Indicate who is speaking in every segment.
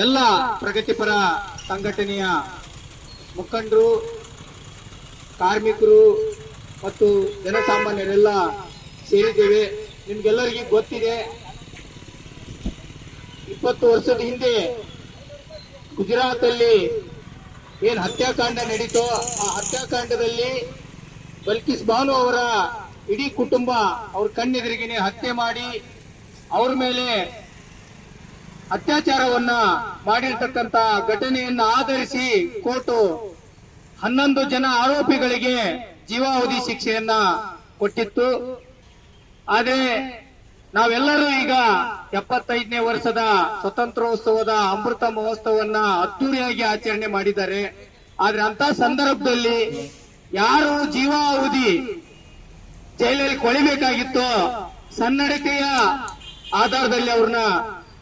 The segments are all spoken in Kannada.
Speaker 1: ಎಲ್ಲ ಪ್ರಗತಿಪರ ಸಂಘಟನೆಯ ಮುಖಂಡರು, ಕಾರ್ಮಿಕರು ಮತ್ತು ಜನಸಾಮಾನ್ಯರೆಲ್ಲ ಸೇರಿದ್ದೇವೆ. ನಿಮ್ಗೆಲ್ಲರಿಗೂ ಗೊತ್ತಿದೆ, 20 ವರ್ಷದ ಹಿಂದೆ ಗುಜರಾತ್ ಅಲ್ಲಿ ಏನ್ ಹತ್ಯಾಕಾಂಡ ನಡೀತೋ, ಆ ಹತ್ಯಾಕಾಂಡದಲ್ಲಿ ಬಲ್ಕಿಸ್ ಬಾನು ಅವರ ಇಡೀ ಕುಟುಂಬ ಅವ್ರ ಕಣ್ಣೆದುರಿಗೆನೆ ಹತ್ಯೆ ಮಾಡಿ ಅವ್ರ ಮೇಲೆ ಅತ್ಯಾಚಾರವನ್ನ ಮಾಡಿರ್ತಕ್ಕಂತ ಘಟನೆಯನ್ನ ಆಧರಿಸಿ ಕೋರ್ಟ್ 11 ಜನ ಆರೋಪಿಗಳಿಗೆ ಜೀವಾವಧಿ ಶಿಕ್ಷೆಯನ್ನ ಕೊಟ್ಟಿತ್ತು. ಆದ್ರೆ ನಾವೆಲ್ಲರೂ ಈಗ 75ನೇ ವರ್ಷದ ಸ್ವತಂತ್ರೋತ್ಸವದ ಅಮೃತ ಮಹೋತ್ಸವವನ್ನ ಅದ್ದೂರಿಯಾಗಿ ಆಚರಣೆ ಮಾಡಿದ್ದಾರೆ. ಆದ್ರೆ ಅಂತ ಸಂದರ್ಭದಲ್ಲಿ ಯಾರು ಜೀವಾವಧಿ ಜೈಲಲ್ಲಿ ಕೊಳಿಬೇಕಾಗಿತ್ತು, ಸನ್ನಡತೆಯ ಆಧಾರದಲ್ಲಿ ಅವ್ರನ್ನ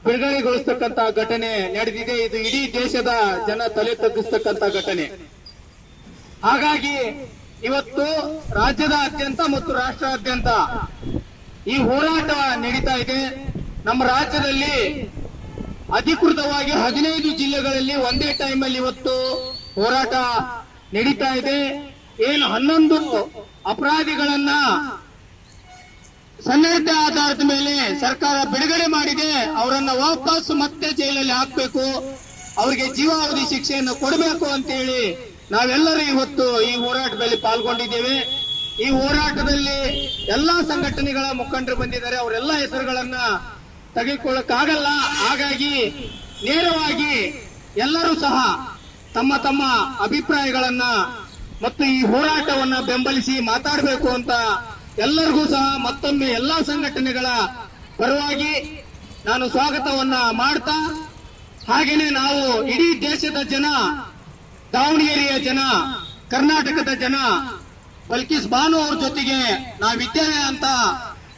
Speaker 1: ಬಿಡುಗಡೆಗೊಳಿಸ್ತಕ್ಕಂತ ಘಟನೆ ನಡೆದಿದೆ. ಇದು ಇಡೀ ದೇಶದ ಜನ ತಲೆ ತಗ್ಗಿಸ್ತಕ್ಕಂತ ಘಟನೆ. ಹಾಗಾಗಿ ಇವತ್ತು ರಾಜ್ಯದಾದ್ಯಂತ ಮತ್ತು ರಾಷ್ಟ್ರಾದ್ಯಂತ ಈ ಹೋರಾಟ ನಡೀತಾ ಇದೆ. ನಮ್ಮ ರಾಜ್ಯದಲ್ಲಿ ಅಧಿಕೃತವಾಗಿ 15 ಜಿಲ್ಲೆಗಳಲ್ಲಿ ಒಂದೇ ಟೈಮಲ್ಲಿ ಇವತ್ತು ಹೋರಾಟ ನಡೀತಾ ಇದೆ. ಏನು 11 ಅಪರಾಧಿಗಳನ್ನ ಸನ್ನಡತೆ ಆಧಾರದ ಮೇಲೆ ಸರ್ಕಾರ ಬಿಡುಗಡೆ ಮಾಡಿದೆ, ಅವರನ್ನ ವಾಪಸ್ ಮತ್ತೆ ಜೈಲಲ್ಲಿ ಹಾಕಬೇಕು, ಅವರಿಗೆ ಜೀವಾವಧಿ ಶಿಕ್ಷೆಯನ್ನು ಕೊಡಬೇಕು ಅಂತ ಹೇಳಿ ನಾವೆಲ್ಲರೂ ಇವತ್ತು ಈ ಹೋರಾಟದಲ್ಲಿ ಪಾಲ್ಗೊಂಡಿದ್ದೇವೆ. ಈ ಹೋರಾಟದಲ್ಲಿ ಎಲ್ಲಾ ಸಂಘಟನೆಗಳ ಮುಖಂಡರು ಬಂದಿದ್ದಾರೆ. ಅವರೆಲ್ಲ ಹೆಸರುಗಳನ್ನ ತೆಗೆದುಕೊಳ್ಳಕ್ಕಾಗಲ್ಲ. ಹಾಗಾಗಿ ನೇರವಾಗಿ ಎಲ್ಲರೂ ಸಹ ತಮ್ಮ ತಮ್ಮ ಅಭಿಪ್ರಾಯಗಳನ್ನ ಮತ್ತು ಈ ಹೋರಾಟವನ್ನ ಬೆಂಬಲಿಸಿ ಮಾತಾಡಬೇಕು ಅಂತ ಎಲ್ಲರಿಗೂ ಸಹ ಮತ್ತೊಮ್ಮೆ ಎಲ್ಲಾ ಸಂಘಟನೆಗಳ ಪರವಾಗಿ ನಾನು ಸ್ವಾಗತವನ್ನ ಮಾಡ್ತಾ, ಹಾಗೇನೆ ನಾವು ಇಡೀ ದೇಶದ ಜನ, ದಾವಣಗೆರೆಯ ಜನ, ಕರ್ನಾಟಕದ ಜನ ಬಲ್ಕಿಸ್ ಬಾನು ಅವ್ರ ಜೊತೆಗೆ ನಾವಿದ್ದೇವೆ ಅಂತ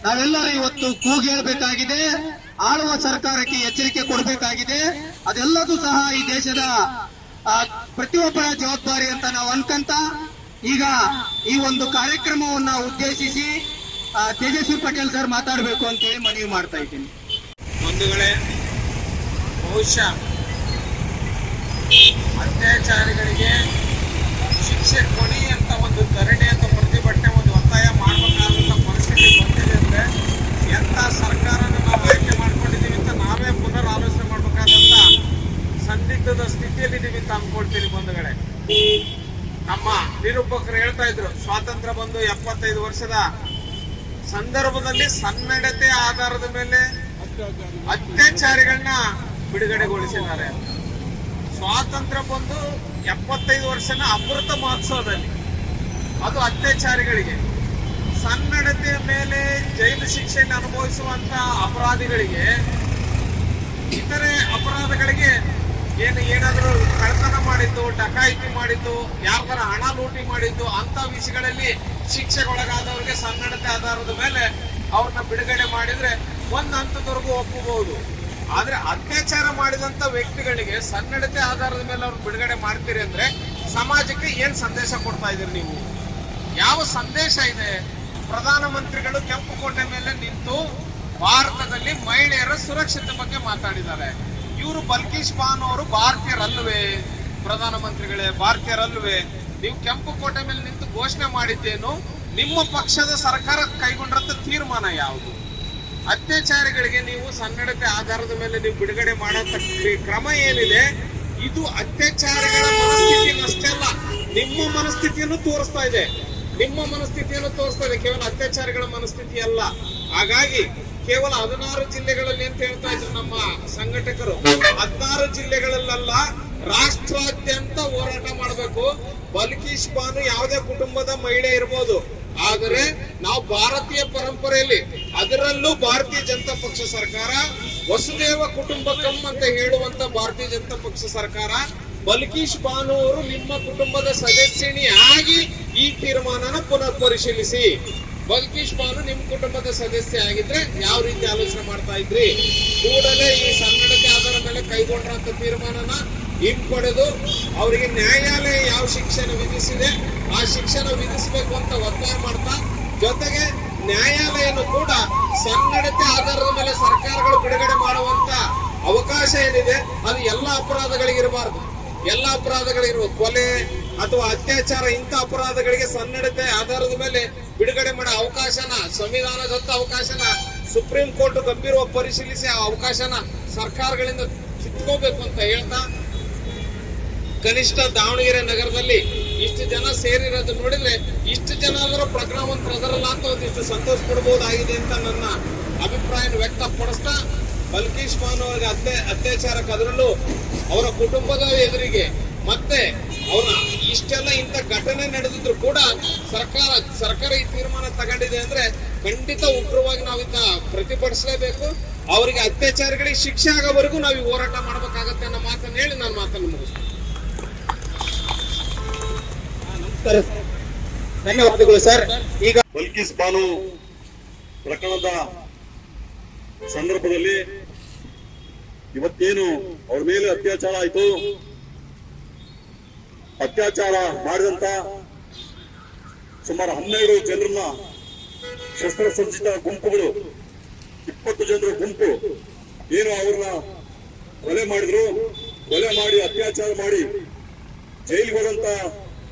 Speaker 1: ನಾವೆಲ್ಲರೂ ಇವತ್ತು ಕೂಗಿ ಹೇಳಬೇಕಾಗಿದೆ. ಆಳುವ ಸರ್ಕಾರಕ್ಕೆ ಎಚ್ಚರಿಕೆ ಕೊಡಬೇಕಾಗಿದೆ. ಅದೆಲ್ಲದೂ ಸಹ ಈ ದೇಶದ ಪ್ರತಿಯೊಬ್ಬರ ಜವಾಬ್ದಾರಿ ಅಂತ ನಾವು ಅನ್ಕಂತ ಈಗ ಈ ಒಂದು ಕಾರ್ಯಕ್ರಮವನ್ನ ಉದ್ದೇಶಿಸಿ ತೇಜಸ್ವಿ ಪಟೇಲ್ ಸರ್ ಮಾತಾಡಬೇಕು ಅಂತ ಹೇಳಿ ಮನವಿ ಮಾಡ್ತಾ ಇದ್ದೀನಿ.
Speaker 2: ಬಂಧುಗಳೇ, ಬಹುಶಃ ಅತ್ಯಾಚಾರಿಗಳಿಗೆ ಶಿಕ್ಷೆ ಕೊಡಿ ಅಂತ ಒಂದು ಧರಣಿ ಅಥವಾ ಪ್ರತಿಭಟನೆ ಒಂದು ಒತ್ತಾಯ ಮಾಡಬೇಕಾದಂತ ಪರಿಸ್ಥಿತಿ ಬಂದಿದೆ ಅಂದ್ರೆ ಎಂತ ಸರ್ಕಾರನ ನಾವು ಆಯ್ಕೆ ಮಾಡ್ಕೊಂಡಿದ್ದೀವಿ ಅಂತ ನಾವೇ ಪುನರ್ ಆಲೋಚನೆ ಮಾಡಬೇಕಾದಂತ ಸಂದಿಗ್ಧದ ಸ್ಥಿತಿಯಲ್ಲಿದ್ದೀವಿ ಅಂತ ಅನ್ಕೊಳ್ತೀನಿ. ಬಂಧುಗಳೇ, ನಮ್ಮ ನಿರೂಪಕರು ಹೇಳ್ತಾ ಇದ್ರು, ಸ್ವಾತಂತ್ರ್ಯ ಬಂದು 75 ವರ್ಷದ ಸಂದರ್ಭದಲ್ಲಿ ಸನ್ನಡತೆ ಆಧಾರದ ಮೇಲೆ ಅತ್ಯಾಚಾರಿಗಳನ್ನ ಬಿಡುಗಡೆಗೊಳಿಸಿದ್ದಾರೆ. ಸ್ವಾತಂತ್ರ್ಯ ಬಂದು 75 ವರ್ಷನ ಅಮೃತ ಮಹೋತ್ಸವದಲ್ಲಿ ಅದು ಅತ್ಯಾಚಾರಿಗಳಿಗೆ, ಸನ್ನಡತೆಯ ಮೇಲೆ ಜೈಲು ಶಿಕ್ಷೆಯನ್ನು ಅನುಭವಿಸುವಂತ ಅಪರಾಧಿಗಳಿಗೆ, ಇತರೆ ಅಪರಾಧಗಳಿಗೆ ಏನಾದರೂ ಕಳ್ಳತನ ಮಾಡಿದ್ದು, ಡಕಾಯಿತಿ ಮಾಡಿದ್ದು, ಯಾರ ಹಣ ಲೂಟಿ ಮಾಡಿದ್ದು ಅಂತ ವಿಷಯಗಳಲ್ಲಿ ಶಿಕ್ಷೆಗೊಳಗಾದವರಿಗೆ ಸನ್ನಡತೆ ಆಧಾರದ ಮೇಲೆ ಅವ್ರನ್ನ ಬಿಡುಗಡೆ ಮಾಡಿದ್ರೆ ಒಂದ್ ಹಂತದವರೆಗೂ ಒಪ್ಪಬಹುದು. ಆದ್ರೆ ಅತ್ಯಾಚಾರ ಮಾಡಿದಂತ ವ್ಯಕ್ತಿಗಳಿಗೆ ಸನ್ನಡತೆ ಆಧಾರದ ಮೇಲೆ ಅವ್ರು ಬಿಡುಗಡೆ ಮಾಡ್ತೀರಿ ಅಂದ್ರೆ ಸಮಾಜಕ್ಕೆ ಏನ್ ಸಂದೇಶ ಕೊಡ್ತಾ ಇದೀರಿ ನೀವು? ಯಾವ ಸಂದೇಶ ಇದೆ? ಪ್ರಧಾನಮಂತ್ರಿಗಳು ಕೆಂಪು ಕೋಟೆ ಮೇಲೆ ನಿಂತು ಭಾರತದಲ್ಲಿ ಮಹಿಳೆಯರ ಸುರಕ್ಷತೆ ಬಗ್ಗೆ ಮಾತಾಡಿದ್ದಾರೆ. ಇವರು ಬಲ್ಕಿಸ್ ಬಾನು ಅವರು ಭಾರತೀಯರಲ್ವೇ? ಪ್ರಧಾನಮಂತ್ರಿಗಳೇ, ಭಾರತೀಯರಲ್ವೇ? ನೀವು ಕೆಂಪು ಕೋಟೆ ಮೇಲೆ ನಿಂತು ಘೋಷಣೆ ಮಾಡಿದ್ದೇನು? ನಿಮ್ಮ ಪಕ್ಷದ ಸರ್ಕಾರ ಕೈಗೊಂಡಂತ ತೀರ್ಮಾನ ಯಾವುದು? ಅತ್ಯಾಚಾರಿಗಳಿಗೆ ನೀವು ಸನ್ನಡತೆ ಆಧಾರದ ಮೇಲೆ ನೀವು ಬಿಡುಗಡೆ ಮಾಡಂತ ಕ್ರಮ ಏನಿದೆ, ಇದು ಅತ್ಯಾಚಾರಿಗಳ ಮನಸ್ಥಿತಿಯನ್ನು ಅಷ್ಟೇ ಅಲ್ಲ, ನಿಮ್ಮ ಮನಸ್ಥಿತಿಯನ್ನು ತೋರಿಸ್ತಾ ಇದೆ. ಕೇವಲ ಅತ್ಯಾಚಾರಿಗಳ ಮನಸ್ಥಿತಿ ಅಲ್ಲ. ಹಾಗಾಗಿ ಕೇವಲ 16 ಜಿಲ್ಲೆಗಳಲ್ಲಿ ಅಂತ ಹೇಳ್ತಾ ಇದ್ರು ನಮ್ಮ ಸಂಘಟಕರು. 16 ಜಿಲ್ಲೆಗಳಲ್ಲ, ರಾಷ್ಟ್ರಾದ್ಯಂತ ಹೋರಾಟ ಮಾಡಬೇಕು. ಬಲ್ಕಿಸ್ ಬಾನು ಯಾವುದೇ ಕುಟುಂಬದ ಮಹಿಳೆ ಇರಬಹುದು, ಆದರೆ ನಾವು ಭಾರತೀಯ ಪರಂಪರೆಯಲ್ಲಿ, ಅದರಲ್ಲೂ ಭಾರತೀಯ ಜನತಾ ಪಕ್ಷ ಸರ್ಕಾರ, ವಸುದೇವ ಕುಟುಂಬಕಂ ಅಂತ ಹೇಳುವಂತ ಭಾರತೀಯ ಜನತಾ ಪಕ್ಷ ಸರ್ಕಾರ, ಬಲ್ಕಿಸ್ ಬಾನು ಅವರು ನಿಮ್ಮ ಕುಟುಂಬದ ಸದಸ್ಯನಿ ಆಗಿ ಈ ತೀರ್ಮಾನನ ಪುನರ್ ಪರಿಶೀಲಿಸಿ. ಬಲ್ಕಿಸ್ ಬಾನು ನಿಮ್ಮ ಕುಟುಂಬದ ಸದಸ್ಯ ಆಗಿದ್ರೆ ಯಾವ ರೀತಿ ಆಲೋಚನೆ ಮಾಡ್ತಾ ಇದ್ರಿ? ಕೂಡಲೇ ಈ ಸನ್ನಡತೆ ಆಧಾರದ ಮೇಲೆ ಕೈಗೊಂಡ್ರಂತ ತೀರ್ಮಾನನ ಹಿಂಪಡೆದು ಅವರಿಗೆ ನ್ಯಾಯಾಲಯ ಯಾವ ಶಿಕ್ಷೆನ ವಿಧಿಸಿದೆ ಆ ಶಿಕ್ಷೆನ ವಿಧಿಸಬೇಕು ಅಂತ ಒತ್ತಾಯ ಮಾಡ್ತಾ, ಜೊತೆಗೆ ನ್ಯಾಯಾಲಯನು ಕೂಡ ಸನ್ನಡತೆ ಆಧಾರದ ಮೇಲೆ ಸರ್ಕಾರಗಳು ಬಿಡುಗಡೆ ಮಾಡುವಂತ ಅವಕಾಶ ಏನಿದೆ ಅದು ಎಲ್ಲ ಅಪರಾಧಗಳಿಗಿರಬಾರ್ದು. ಎಲ್ಲ ಅಪರಾಧಗಳಿರುವ ಕೊಲೆ ಅಥವಾ ಅತ್ಯಾಚಾರ ಇಂಥ ಅಪರಾಧಗಳಿಗೆ ಸನ್ನಡತೆ ಆಧಾರದ ಮೇಲೆ ಬಿಡುಗಡೆ ಮಾಡೋ ಅವಕಾಶನ, ಸಂವಿಧಾನದತ್ತ ಅವಕಾಶನ ಸುಪ್ರೀಂ ಕೋರ್ಟ್ ಗಂಭೀರವಾಗಿ ಪರಿಶೀಲಿಸಿ ಆ ಅವಕಾಶನ ಸರ್ಕಾರಗಳಿಂದ ಕಿತ್ಕೋಬೇಕು ಅಂತ ಹೇಳ್ತಾ, ಕನಿಷ್ಠ ದಾವಣಗೆರೆ ನಗರದಲ್ಲಿ ಇಷ್ಟು ಜನ ಸೇರಿರೋದು ನೋಡಿದ್ರೆ ಇಷ್ಟು ಜನ ಆದರೂ ಪ್ರಕರಣ ಒಂದು ಪ್ರದರಲ್ಲ ಅಂತ ಒಂದಿಷ್ಟು ಸಂತೋಷ ಪಡಬಹುದಾಗಿದೆ ಅಂತ ನನ್ನ ಅಭಿಪ್ರಾಯ ವ್ಯಕ್ತಪಡಿಸ್ತಾ, ಬಲ್ಕೀಶ್ ಬಾನು ಅವರಿಗೆ ಅತ್ಯಾಚಾರಕ್ಕೆ ಅದರಲ್ಲೂ ಅವರ ಕುಟುಂಬದ ಎದುರಿಗೆ ಮತ್ತೆ ಅವರ ಇಷ್ಟೆಲ್ಲ ಇಂಥ ಘಟನೆ ನಡೆದಿದ್ರು ಕೂಡ ಸರ್ಕಾರ ಈ ತೀರ್ಮಾನ ತಗೊಂಡಿದೆ ಅಂದ್ರೆ ಖಂಡಿತ ಉಗ್ರವಾಗಿ ನಾವು ಇದನ್ನ ಪ್ರತಿಭಟಿಸಲೇಬೇಕು. ಅವರಿಗೆ ಅತ್ಯಾಚಾರಿಗಳಿಗೆ ಶಿಕ್ಷೆ ಆಗೋವರೆಗೂ ನಾವು ಈ ಹೋರಾಟ ಮಾಡ್ಬೇಕಾಗತ್ತೆ ಅನ್ನೋ ಮಾತನ್ನು ಹೇಳಿ ನಾನು ಮಾತನ್ನು ಮುಗಿಸ್ತೀನಿ.
Speaker 1: ಧನ್ಯವಾದಗಳು ಸರ್. ಈಗ
Speaker 3: ಬಲ್ಕೀಸ್ ಬಾನು ಪ್ರಕರಣದ ಸಂದರ್ಭದಲ್ಲಿ ಇವತ್ತೇನು ಅವ್ರ ಮೇಲೆ ಅತ್ಯಾಚಾರ ಆಯಿತು, ಅತ್ಯಾಚಾರ ಮಾಡಿದಂತ ಸುಮಾರು 12 ಜನರನ್ನ ಶಸ್ತ್ರಸಜ್ಜಿತ ಗುಂಪುಗಳು, 20 ಜನರ ಗುಂಪು ಏನು ಅವ್ರನ್ನ ಕೊಲೆ ಮಾಡಿದ್ರು, ಕೊಲೆ ಮಾಡಿ ಅತ್ಯಾಚಾರ ಮಾಡಿ ಜೈಲಿಗೆ ಹೋದಂತ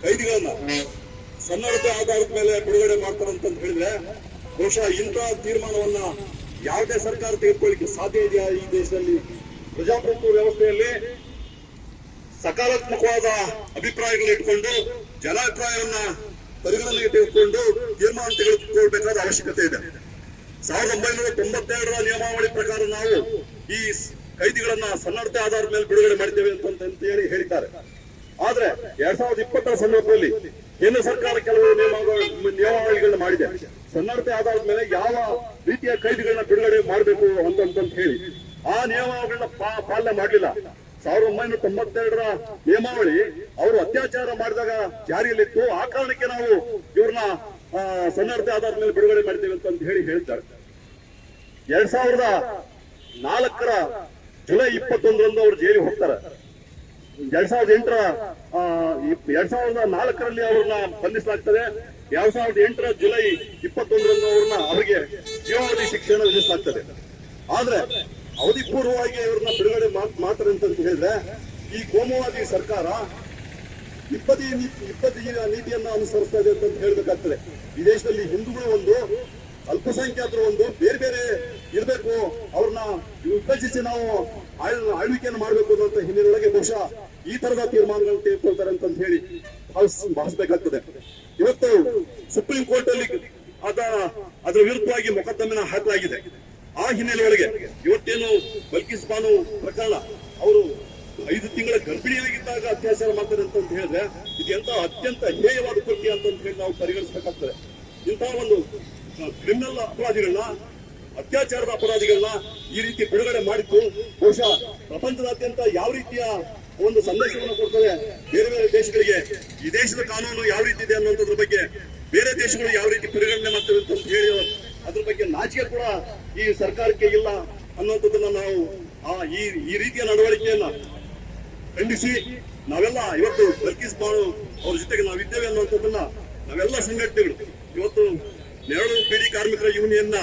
Speaker 3: ಕೈದಿಗಳನ್ನ ಸನ್ನಡತೆ ಆಧಾರದ ಮೇಲೆ ಬಿಡುಗಡೆ ಮಾಡ್ತಾರಂತ ಹೇಳಿದ್ರೆ ಬಹುಶಃ ಇಂಥ ತೀರ್ಮಾನವನ್ನ ಯಾವುದೇ ಸರ್ಕಾರ ತೆಗೆದುಕೊಳ್ಳಿಕ್ಕೆ ಸಾಧ್ಯ ಇದೆಯಾ? ಈ ದೇಶದಲ್ಲಿ ಪ್ರಜಾಪ್ರಭುತ್ವ ವ್ಯವಸ್ಥೆಯಲ್ಲಿ ಸಕಾರಾತ್ಮಕವಾದ ಅಭಿಪ್ರಾಯಗಳನ್ನ ಇಟ್ಕೊಂಡು ಜನಾಭಿಪ್ರಾಯವನ್ನ ಪರಿಗಣನೆಗೆ ತೆಗೆದುಕೊಂಡು ತೀರ್ಮಾನ ತೆಗೆದುಕೊಳ್ಬೇಕಾದ ಅವಶ್ಯಕತೆ ಇದೆ. 1992ರ ನಿಯಮಾವಳಿ ಪ್ರಕಾರ ನಾವು ಈ ಕೈದಿಗಳನ್ನ ಸನ್ನಡತೆ ಆಧಾರದ ಮೇಲೆ ಬಿಡುಗಡೆ ಮಾಡಿದ್ದೇವೆ ಅಂತ ಹೇಳಿ ಹೇಳಿದ್ದಾರೆ. ಆದ್ರೆ 2020ರ ಸಂದರ್ಭದಲ್ಲಿ ಕೇಂದ್ರ ಸರ್ಕಾರ ಕೆಲವು ನಿಯಮಾವಳಿಗಳನ್ನ ಮಾಡಿದೆ. ಸನ್ನಡತೆ ಆಧಾರದ ಮೇಲೆ ಯಾವ ರೀತಿಯ ಕೈದಿಗಳನ್ನ ಬಿಡುಗಡೆ ಮಾಡಬೇಕು ಅಂತ ಹೇಳಿ ಆ ನಿಯಮಾವಳಿಗಳನ್ನ ಪಾಲನೆ ಮಾಡಲಿಲ್ಲ. 1992ರ ನಿಯಮಾವಳಿ ಅವರು ಅತ್ಯಾಚಾರ ಮಾಡಿದಾಗ ಜಾರಿಯಲ್ಲಿತ್ತು. ಆ ಕಾರಣಕ್ಕೆ ನಾವು ಇವ್ರನ್ನ ಸನ್ನಡತೆ ಆಧಾರದ ಮೇಲೆ ಬಿಡುಗಡೆ ಮಾಡಿದ್ದೇವೆ ಅಂತ ಹೇಳಿ ಹೇಳಿದ್ದಾರೆ. 2004ರ ಜುಲೈ 21ರಂದು ಅವರು ಜೈಲಿಗೆ ಹೋಗ್ತಾರೆ. 2004ರಲ್ಲಿ ಅವ್ರನ್ನ ಬಂಧಿಸಲಾಗ್ತದೆ. 2008ರ ಜುಲೈ 21ರಂದು ಅವರಿಗೆ ಜೀವಾವಧಿ ಶಿಕ್ಷೆಯನ್ನು ವಿಧಿಸಲಾಗ್ತದೆ. ಆದ್ರೆ ಅವಧಿ ಪೂರ್ವವಾಗಿ ಇವ್ರನ್ನ ಬಿಡುಗಡೆ ಮಾಡ್ತಾರೆ ಅಂತ ಹೇಳಿದ್ರೆ ಈ ಕೋಮುವಾದಿ ಸರ್ಕಾರ ಇಪ್ಪತ್ತಿ ನೀತಿಯನ್ನ ಅನುಸರಿಸ್ತಾ ಇದೆ ಅಂತ ಹೇಳ್ಬೇಕಾಗ್ತದೆ. ಈ ದೇಶದಲ್ಲಿ ಹಿಂದೂಗಳು ಒಂದು, ಅಲ್ಪಸಂಖ್ಯಾತರು ಒಂದು, ಬೇರೆ ಬೇರೆ ಇರಬೇಕು, ಅವ್ರನ್ನ ವಿಭಜಿಸಿ ನಾವು ಆಳ್ವಿಕೆಯನ್ನು ಮಾಡಬೇಕು ಅನ್ನುವಂತ ಹಿನ್ನೆಲೆಯೊಳಗೆ ಬಹುಶಃ ಈ ತರದ ತೀರ್ಮಾನಗಳನ್ನು ತೆಗೆದುಕೊಳ್ತಾರೆ ಅಂತ ಹೇಳಿ ಭಾವಿಸಬೇಕಾಗ್ತದೆ. ಇವತ್ತು ಸುಪ್ರೀಂ ಕೋರ್ಟ್ ಅಲ್ಲಿ ಅದರ ವಿರುದ್ಧವಾಗಿ ಮೊಕದ್ದಮೆನ ಹಾಕಲಾಗಿದೆ. ಆ ಹಿನ್ನೆಲೆಯೊಳಗೆ ಇವತ್ತೇನು ಬಲ್ಕೀಸ್ ಬಾನು ಪ್ರಕರಣ, ಅವರು 5 ತಿಂಗಳ ಗರ್ಭಿಣಿಯಾಗಿದ್ದಾಗ ಅತ್ಯಾಚಾರ ಮಾಡ್ತಾರೆ ಅಂತ ಹೇಳಿದ್ರೆ ಇದು ಎಂತ ಅತ್ಯಂತ ಹೇಯವಾದ ಕೃತ್ಯ ಅಂತ ಹೇಳಿ ನಾವು ಪರಿಗಣಿಸಬೇಕಾಗ್ತದೆ. ಇಂತಹ ಒಂದು ಕ್ರಿಮಿನಲ್ ಅಪರಾಧಿಗಳನ್ನ, ಅತ್ಯಾಚಾರದ ಅಪರಾಧಿಗಳನ್ನ ಈ ರೀತಿ ಬಿಡುಗಡೆ ಮಾಡಿದ್ದು ಬಹುಶಃ ಪ್ರಪಂಚದಾದ್ಯಂತ ಯಾವ ರೀತಿಯ ಒಂದು ಸಂದೇಶವನ್ನು ಕೊಡ್ತದೆ ಬೇರೆ ಬೇರೆ ದೇಶಗಳಿಗೆ. ಈ ದೇಶದ ಕಾನೂನು ಯಾವ ರೀತಿ ಇದೆ ಅನ್ನುವಂಥದ್ರ ಬಗ್ಗೆ ಬೇರೆ ದೇಶಗಳು ಯಾವ ರೀತಿ ಪರಿಗಣನೆ ಮಾಡ್ತವೆ ಅಂತ ಹೇಳಿ ಅದ್ರ ಬಗ್ಗೆ ನಾಚಿಕೆ ಕೂಡ ಈ ಸರ್ಕಾರಕ್ಕೆ ಇಲ್ಲ ಅನ್ನುವಂಥದ್ದನ್ನ ನಾವು ಈ ರೀತಿಯ ನಡವಳಿಕೆಯನ್ನ ಖಂಡಿಸಿ ನಾವೆಲ್ಲ ಇವತ್ತು ಬಲ್ಕೀಸ್ ಬಾನು ಅವ್ರ ಜೊತೆಗೆ ನಾವಿದ್ದೇವೆ ಅನ್ನುವಂಥದ್ದನ್ನ ನಾವೆಲ್ಲ ಸಂಘಟನೆಗಳು ಇವತ್ತು ನೆರಳು ಬೀಡಿ ಕಾರ್ಮಿಕರ ಯೂನಿಯನ್ನ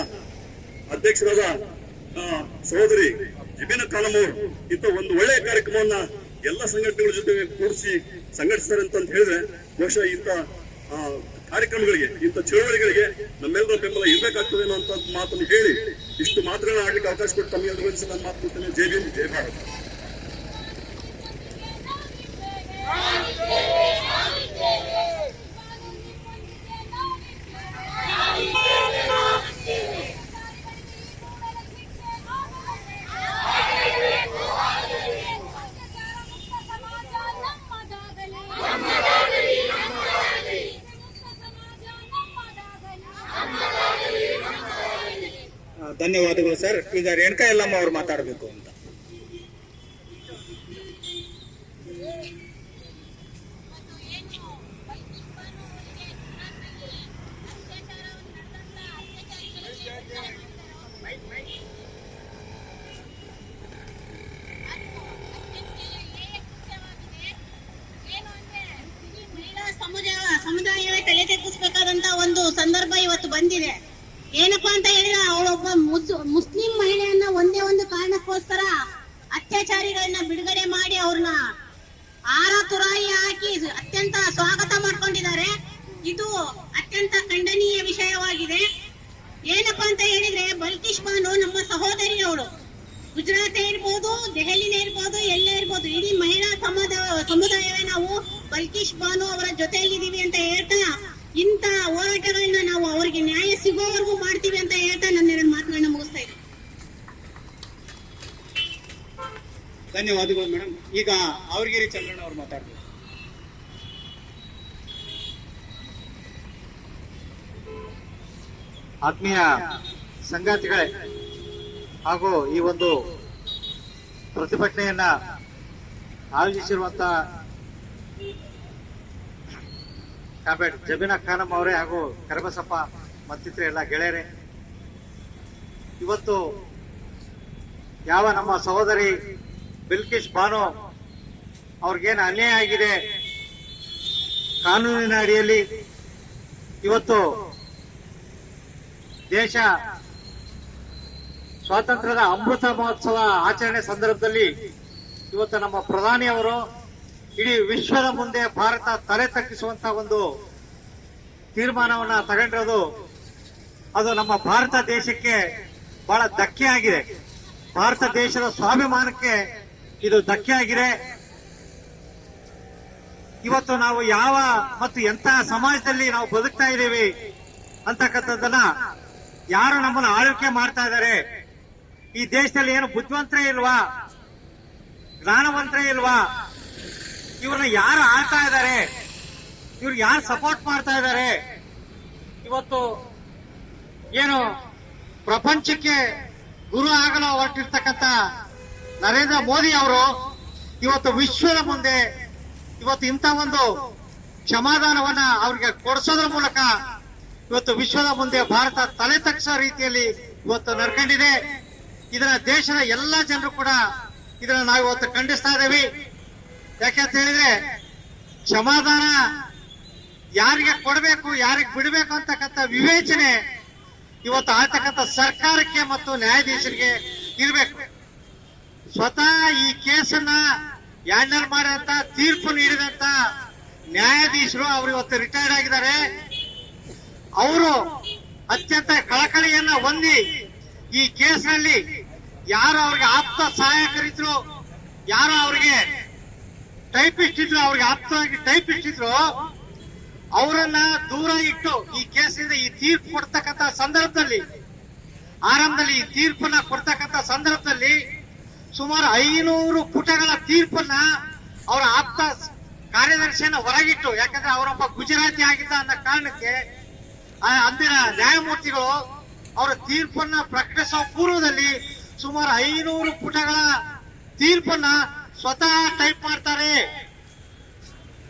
Speaker 3: ಅಧ್ಯಕ್ಷರಾದ ಸಹೋದರಿ ಜಿಬಿನ ಕಾಲಂ ಅವರು ಇಂಥ ಒಂದು ಒಳ್ಳೆಯ ಕಾರ್ಯಕ್ರಮವನ್ನ ಎಲ್ಲ ಸಂಘಟನೆಗಳ ಜೊತೆ ಕೂಡಿಸಿ ಸಂಘಟಿಸ್ತಾರೆ ಅಂತ ಹೇಳಿದ್ರೆ ಬಹುಶಃ ಇಂಥ ಕಾರ್ಯಕ್ರಮಗಳಿಗೆ, ಇಂಥ ಚಳವಳಿಗಳಿಗೆ ನಮ್ಮೆಲ್ಲರ ಬೆಂಬಲ ಇರಬೇಕಾಗ್ತದೆ ಅನ್ನೋ ಮಾತನ್ನು ಹೇಳಿ ಇಷ್ಟು ಮಾತುಗಳನ್ನ ಆಡ್ಲಿಕ್ಕೆ ಅವಕಾಶ ಕೊಟ್ಟು ತಮ್ಮೆಲ್ಲರಿಗೂ ನಾನು ಮಾತು ಕೊಡ್ತೇನೆ. ಜೈ ಭೀಮ್, ಜೈ ಭಾರತ್.
Speaker 1: ಧನ್ಯವಾದಗಳು ಸರ್. ಈಗ ರೇಣುಕಾ ಯಲ್ಲಮ್ಮ ಅವರು ಮಾತಾಡಬೇಕು ಅಂತ.
Speaker 4: ಸಮುದಾಯವೇ ತಲೆ ತೆಗ್ಗಿಸ್ಬೇಕಾದಂತ ಒಂದು ಸಂದರ್ಭ ಇವತ್ತು ಬಂದಿದೆ. ಏನಪ್ಪಾ ಅಂತ ಹೇಳಿದ್ರೆ ಅವಳೊಬ್ಬ ಮುಸ್ಲಿಂ ಮಹಿಳೆಯನ್ನ ಒಂದೇ ಒಂದು ಕಾರಣಕ್ಕೋಸ್ಕರ ಅತ್ಯಾಚಾರಿಗಳನ್ನ ಬಿಡುಗಡೆ ಮಾಡಿ ಅವ್ರನ್ನ ಆರ ತುರಾಯಿ ಹಾಕಿ ಅತ್ಯಂತ ಸ್ವಾಗತ ಮಾಡ್ಕೊಂಡಿದ್ದಾರೆ. ಇದು ಅತ್ಯಂತ ಖಂಡನೀಯ ವಿಷಯವಾಗಿದೆ. ಏನಪ್ಪಾ ಅಂತ ಹೇಳಿದ್ರೆ, ಬಲ್ಕಿಶ್ ಬಾನು ನಮ್ಮ ಸಹೋದರಿ. ಅವಳು ಗುಜರಾತ್ ಇರ್ಬೋದು, ದೆಹಲಿನೇ ಇರ್ಬೋದು, ಎಲ್ಲೇ ಇರ್ಬೋದು, ಇಡೀ ಮಹಿಳಾ ಸಮುದಾಯವೇ ನಾವು ಬಲ್ಕಿಶ್ ಬಾನು ಅವರ ಜೊತೆಯಲ್ಲಿದ್ದೀವಿ ಅಂತ ಹೇಳ್ತಾ, ಇಂತ ಹೋರಾಟಗಳನ್ನ ನಾವು ಅವರಿಗೆ ನ್ಯಾಯ ಸಿಗೋವರೆಗೂ ಮಾಡ್ತೀವಿ ಅಂತ ಹೇಳ್ತಾ ನನ್ನ 2 ಮಾತುಗಳನ್ನ ಮುಗಿಸ್ತಾ ಇದ್ದೀನಿ.
Speaker 1: ಧನ್ಯವಾದಗಳು ಮೇಡಮ್. ಈಗ ಅವರ್ಗಿರಿ ಚಂದ್ರಣ್ಣ ಅವ್ರು ಮಾತಾಡ್ತಾರೆ.
Speaker 5: ಆತ್ಮೀಯ ಸಂಗಾತಿಗಳೇ ಹಾಗೂ ಈ ಒಂದು ಪ್ರತಿಭಟನೆಯನ್ನ ಆಯೋಜಿಸಿರುವಂತ ಕಾಬೇಡ್ ಜಬೀನಾ ಖಾನಂ ಅವರೇ ಹಾಗೂ ಕರಬಸಪ್ಪ ಮತ್ತಿತರ ಎಲ್ಲ ಗೆಳೆಯರೇ, ಇವತ್ತು ಯಾವ ನಮ್ಮ ಸಹೋದರಿ ಬಿಲ್ಕಿಶ್ ಬಾನು ಅವ್ರಿಗೇನು ಅನ್ಯಾಯ ಆಗಿದೆ, ಕಾನೂನಿನ ಅಡಿಯಲ್ಲಿ ಇವತ್ತು ದೇಶ ಸ್ವಾತಂತ್ರ್ಯದ ಅಮೃತ ಮಹೋತ್ಸವ ಆಚರಣೆ ಸಂದರ್ಭದಲ್ಲಿ ಇವತ್ತು ನಮ್ಮ ಪ್ರಧಾನಿಯವರು ಇಡೀ ವಿಶ್ವದ ಮುಂದೆ ಭಾರತ ತಲೆ ತಗ್ಗಿಸುವಂತ ಒಂದು ತೀರ್ಮಾನವನ್ನ ತಗೊಂಡಿರೋದು, ಅದು ನಮ್ಮ ಭಾರತ ದೇಶಕ್ಕೆ ಬಹಳ ಧಕ್ಕೆ ಆಗಿದೆ. ಭಾರತ ದೇಶದ ಸ್ವಾಭಿಮಾನಕ್ಕೆ ಇದು ಧಕ್ಕೆ ಆಗಿದೆ. ಇವತ್ತು ನಾವು ಯಾವ ಮತ್ತು ಎಂತಹ ಸಮಾಜದಲ್ಲಿ ನಾವು ಬದುಕ್ತಾ ಇದ್ದೀವಿ ಅಂತಕ್ಕಂಥದ್ದನ್ನ ಯಾರು ನಮ್ಮನ್ನು ಆಳ್ವಿಕೆ ಮಾಡ್ತಾ ಇದ್ದಾರೆ, ಈ ದೇಶದಲ್ಲಿ ಏನು ಬುದ್ಧಿವಂತರೇ ಇಲ್ವಾ, ಜ್ಞಾನವಂತರೇ ಇಲ್ವಾ, ಇವ್ರನ್ನ ಯಾರು ಆಳ್ತಾ ಇದ್ದಾರೆ, ಇವ್ರಿಗೆ ಯಾರು ಸಪೋರ್ಟ್ ಮಾಡ್ತಾ ಇದ್ದಾರೆ? ಇವತ್ತು ಏನು ಪ್ರಪಂಚಕ್ಕೆ ಗುರು ಆಗಲು ಹೊರಟಿರ್ತಕ್ಕಂಥ ನರೇಂದ್ರ ಮೋದಿ ಅವರು ಇವತ್ತು ವಿಶ್ವದ ಮುಂದೆ ಇವತ್ತು ಇಂಥ ಒಂದು ಕ್ಷಮಾದಾನವನ್ನ ಅವ್ರಿಗೆ ಕೊಡಿಸೋದ್ರ ಮೂಲಕ ಇವತ್ತು ವಿಶ್ವದ ಮುಂದೆ ಭಾರತ ತಲೆ ತಗ್ಗಿಸೋ ರೀತಿಯಲ್ಲಿ ಇವತ್ತು ನಡ್ಕೊಂಡಿದೆ. ಇದನ್ನ ದೇಶದ ಎಲ್ಲ ಜನರು ಕೂಡ ಇದನ್ನ ನಾವು ಇವತ್ತು ಖಂಡಿಸ್ತಾ ಇದ್ದೇವೆ. ಯಾಕೆಂತ ಹೇಳಿದ್ರೆ, ಕ್ಷಮಾದಾನ ಯಾರಿಗೆ ಕೊಡಬೇಕು, ಯಾರಿಗೆ ಬಿಡಬೇಕು ಅಂತಕ್ಕಂಥ ವಿವೇಚನೆ ಇವತ್ತು ಆಗ್ತಕ್ಕಂಥ ಸರ್ಕಾರಕ್ಕೆ ಮತ್ತು ನ್ಯಾಯಾಧೀಶರಿಗೆ ಇರಬೇಕು. ಸ್ವತಃ ಈ ಕೇಸನ್ನ ಹ್ಯಾಂಡಲ್ ಮಾಡಿದಂತ ತೀರ್ಪು ನೀಡಿದಂತ ನ್ಯಾಯಾಧೀಶರು ಅವರು ಇವತ್ತು ರಿಟೈರ್ಡ್ ಆಗಿದ್ದಾರೆ. ಅವರು ಅತ್ಯಂತ ಕಳಕಳಿಯನ್ನ ಹೊಂದಿ ಈ ಕೇಸ್ನಲ್ಲಿ ಯಾರು ಅವ್ರಿಗೆ ಆಪ್ತ ಸಹಾಯಕರಿದ್ರು, ಯಾರು ಅವರಿಗೆ ಟೈಪಿಸ್ಟ್ ಇದ್ರು, ಅವ್ರಿಗೆ ಆಪ್ತವಾಗಿ ಟೈಪಿಸ್ಟ್ ಇದ್ರು, ಅವರನ್ನ ದೂರ ಇಟ್ಟು ಈ ಕೇಸಿನಿಂದ ಈ ತೀರ್ಪು ಕೊಡ್ತಕ್ಕಂಥ ಸಂದರ್ಭದಲ್ಲಿ, ಆರಂಭದಲ್ಲಿ ಈ ತೀರ್ಪನ್ನ ಕೊಡ್ತಕ್ಕಂಥ ಸಂದರ್ಭದಲ್ಲಿ ಸುಮಾರು 500 ಪುಟಗಳ ತೀರ್ಪನ್ನ ಅವರ ಆಪ್ತ ಕಾರ್ಯದರ್ಶಿಯನ್ನ ಹೊರಗಿಟ್ಟು, ಯಾಕಂದ್ರೆ ಅವರೊಬ್ಬ ಗುಜರಾತಿ ಆಗಿದ್ದ ಅನ್ನೋ ಕಾರಣಕ್ಕೆ ಅಂದಿನ ನ್ಯಾಯಮೂರ್ತಿಗಳು ಅವರ ತೀರ್ಪನ್ನ ಪ್ರಕಟಿಸುವ ಪೂರ್ವದಲ್ಲಿ ಸುಮಾರು 500 ಪುಟಗಳ ತೀರ್ಪನ್ನ ಸ್ವತಃ ಟೈಪ್ ಮಾಡ್ತಾರೆ.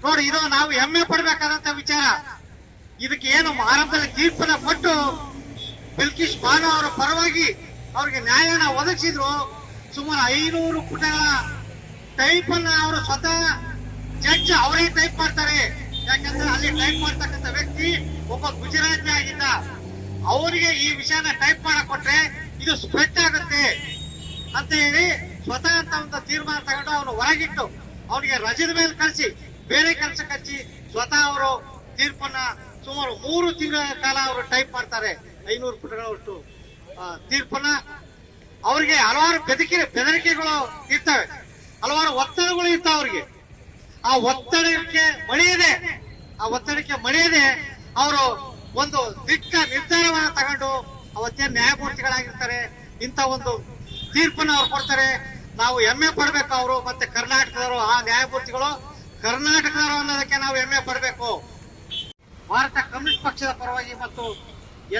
Speaker 5: ನೋಡಿ, ಇದು ನಾವು ಹೆಮ್ಮೆ ಪಡಬೇಕಾದಂತ ವಿಚಾರ. ಇದಕ್ಕೆ ಏನು ಆರಂಭದಲ್ಲಿ ತೀರ್ಪನ್ನ ಕೊಟ್ಟು ಬಿಲ್ಕಿಶ್ ಬಾನು ಅವರ ಪರವಾಗಿ ಅವ್ರಿಗೆ ನ್ಯಾಯನ ಒದಗಿಸಿದ್ರು. ಸುಮಾರು 500 ಪುಟಗಳ ಟೈಪ್ ಅನ್ನ ಅವರು ಸ್ವತಃ ಜಡ್ಜ್ ಅವರೇ ಟೈಪ್ ಮಾಡ್ತಾರೆ. ಯಾಕಂದ್ರೆ ಅಲ್ಲಿ ಟೈಪ್ ಮಾಡ್ತಕ್ಕಂಥ ವ್ಯಕ್ತಿ ಒಬ್ಬ ಗುಜರಾತಿ ಆಗಿದ್ದ. ಅವರಿಗೆ ಈ ವಿಷಯನ ಟೈಪ್ ಮಾಡಕ್ ಕೊಟ್ರೆ ಇದು ಸ್ಪ್ರೆಡ್ ಆಗುತ್ತೆ ಅಂತ ಹೇಳಿ ಸ್ವತಃ ಅಂತ ಒಂದು ತೀರ್ಮಾನ ತಗೊಂಡು ಅವನು ಹೊರಗಿಟ್ಟು ಅವನಿಗೆ ರಜದ ಮೇಲೆ ಕಳಿಸಿ ಬೇರೆ ಕೆಲಸ ಕಳಿಸಿ ಸ್ವತಃ ಅವರು ತೀರ್ಪನ್ನ ಸುಮಾರು 3 ತಿಂಗಳ ಕಾಲ ಅವರು ಟೈಪ್ ಮಾಡ್ತಾರೆ. 500 ಪುಟಗಳಷ್ಟು ತೀರ್ಪನ್ನ. ಅವರಿಗೆ ಹಲವಾರು ಬೆದರಿಕೆಗಳು ಇರ್ತವೆ, ಹಲವಾರು ಒತ್ತಡಗಳು ಇರ್ತಾವೆ ಅವ್ರಿಗೆ. ಆ ಒತ್ತಡಕ್ಕೆ ಮಣಿಯದೆ ಅವರು ಒಂದು ದಿಟ್ಟ ನಿರ್ಧಾರವನ್ನ ತಗೊಂಡು ಅವತ್ತೇನು ನ್ಯಾಯಮೂರ್ತಿಗಳಾಗಿರ್ತಾರೆ, ಇಂಥ ಒಂದು ತೀರ್ಪನ್ನು ಅವ್ರು ಕೊಡ್ತಾರೆ. ನಾವು ಹೆಮ್ಮೆ ಪಡಬೇಕು. ಅವರು ಮತ್ತೆ ಕರ್ನಾಟಕದವರು, ಆ ನ್ಯಾಯಮೂರ್ತಿಗಳು ಕರ್ನಾಟಕದವರು ಅನ್ನೋದಕ್ಕೆ ನಾವು ಹೆಮ್ಮೆ ಪಡಬೇಕು. ಭಾರತ ಕಮ್ಯುನಿಸ್ಟ್ ಪಕ್ಷದ ಪರವಾಗಿ ಮತ್ತು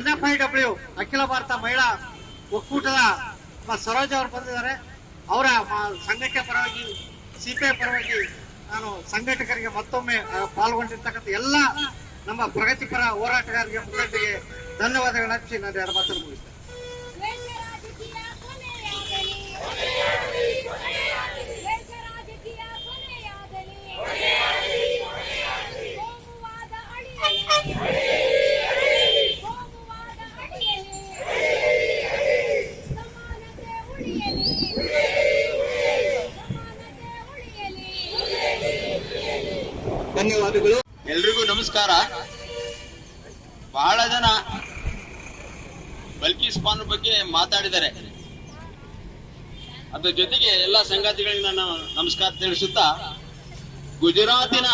Speaker 5: NFIW ಅಖಿಲ ಭಾರತ ಮಹಿಳಾ ಒಕ್ಕೂಟದ ಸರೋಜ ಅವರು ಬಂದಿದ್ದಾರೆ. ಅವರ ಸಂಘಟನೆ ಪರವಾಗಿ, CPI ಪರವಾಗಿ ನಾನು ಸಂಘಟಕರಿಗೆ ಮತ್ತೊಮ್ಮೆ ಪಾಲ್ಗೊಂಡಿರ್ತಕ್ಕಂಥ ಎಲ್ಲ ನಮ್ಮ ಪ್ರಗತಿಪರ ಹೋರಾಟಗಾರರಿಗೆ, ಮುಖಂಡರಿಗೆ ಧನ್ಯವಾದಗಳನ್ನು ಅರ್ಪಿಸಿ ನಾನು 2 ಮಾತನ್ನು ಮುಗಿಸ್ತೇನೆ.
Speaker 6: ಬಲ್ಕಿಸ್ ಬಾನು ಬಗ್ಗೆ ಮಾತಾಡಿದ್ದಾರೆ. ಅದ್ರ ಜೊತೆಗೆ ಎಲ್ಲ ಸಂಗಾತಿಗಳಿಗೆ ನಾನು ನಮಸ್ಕಾರ ತಿಳಿಸುತ್ತಾ, ಗುಜರಾತಿನ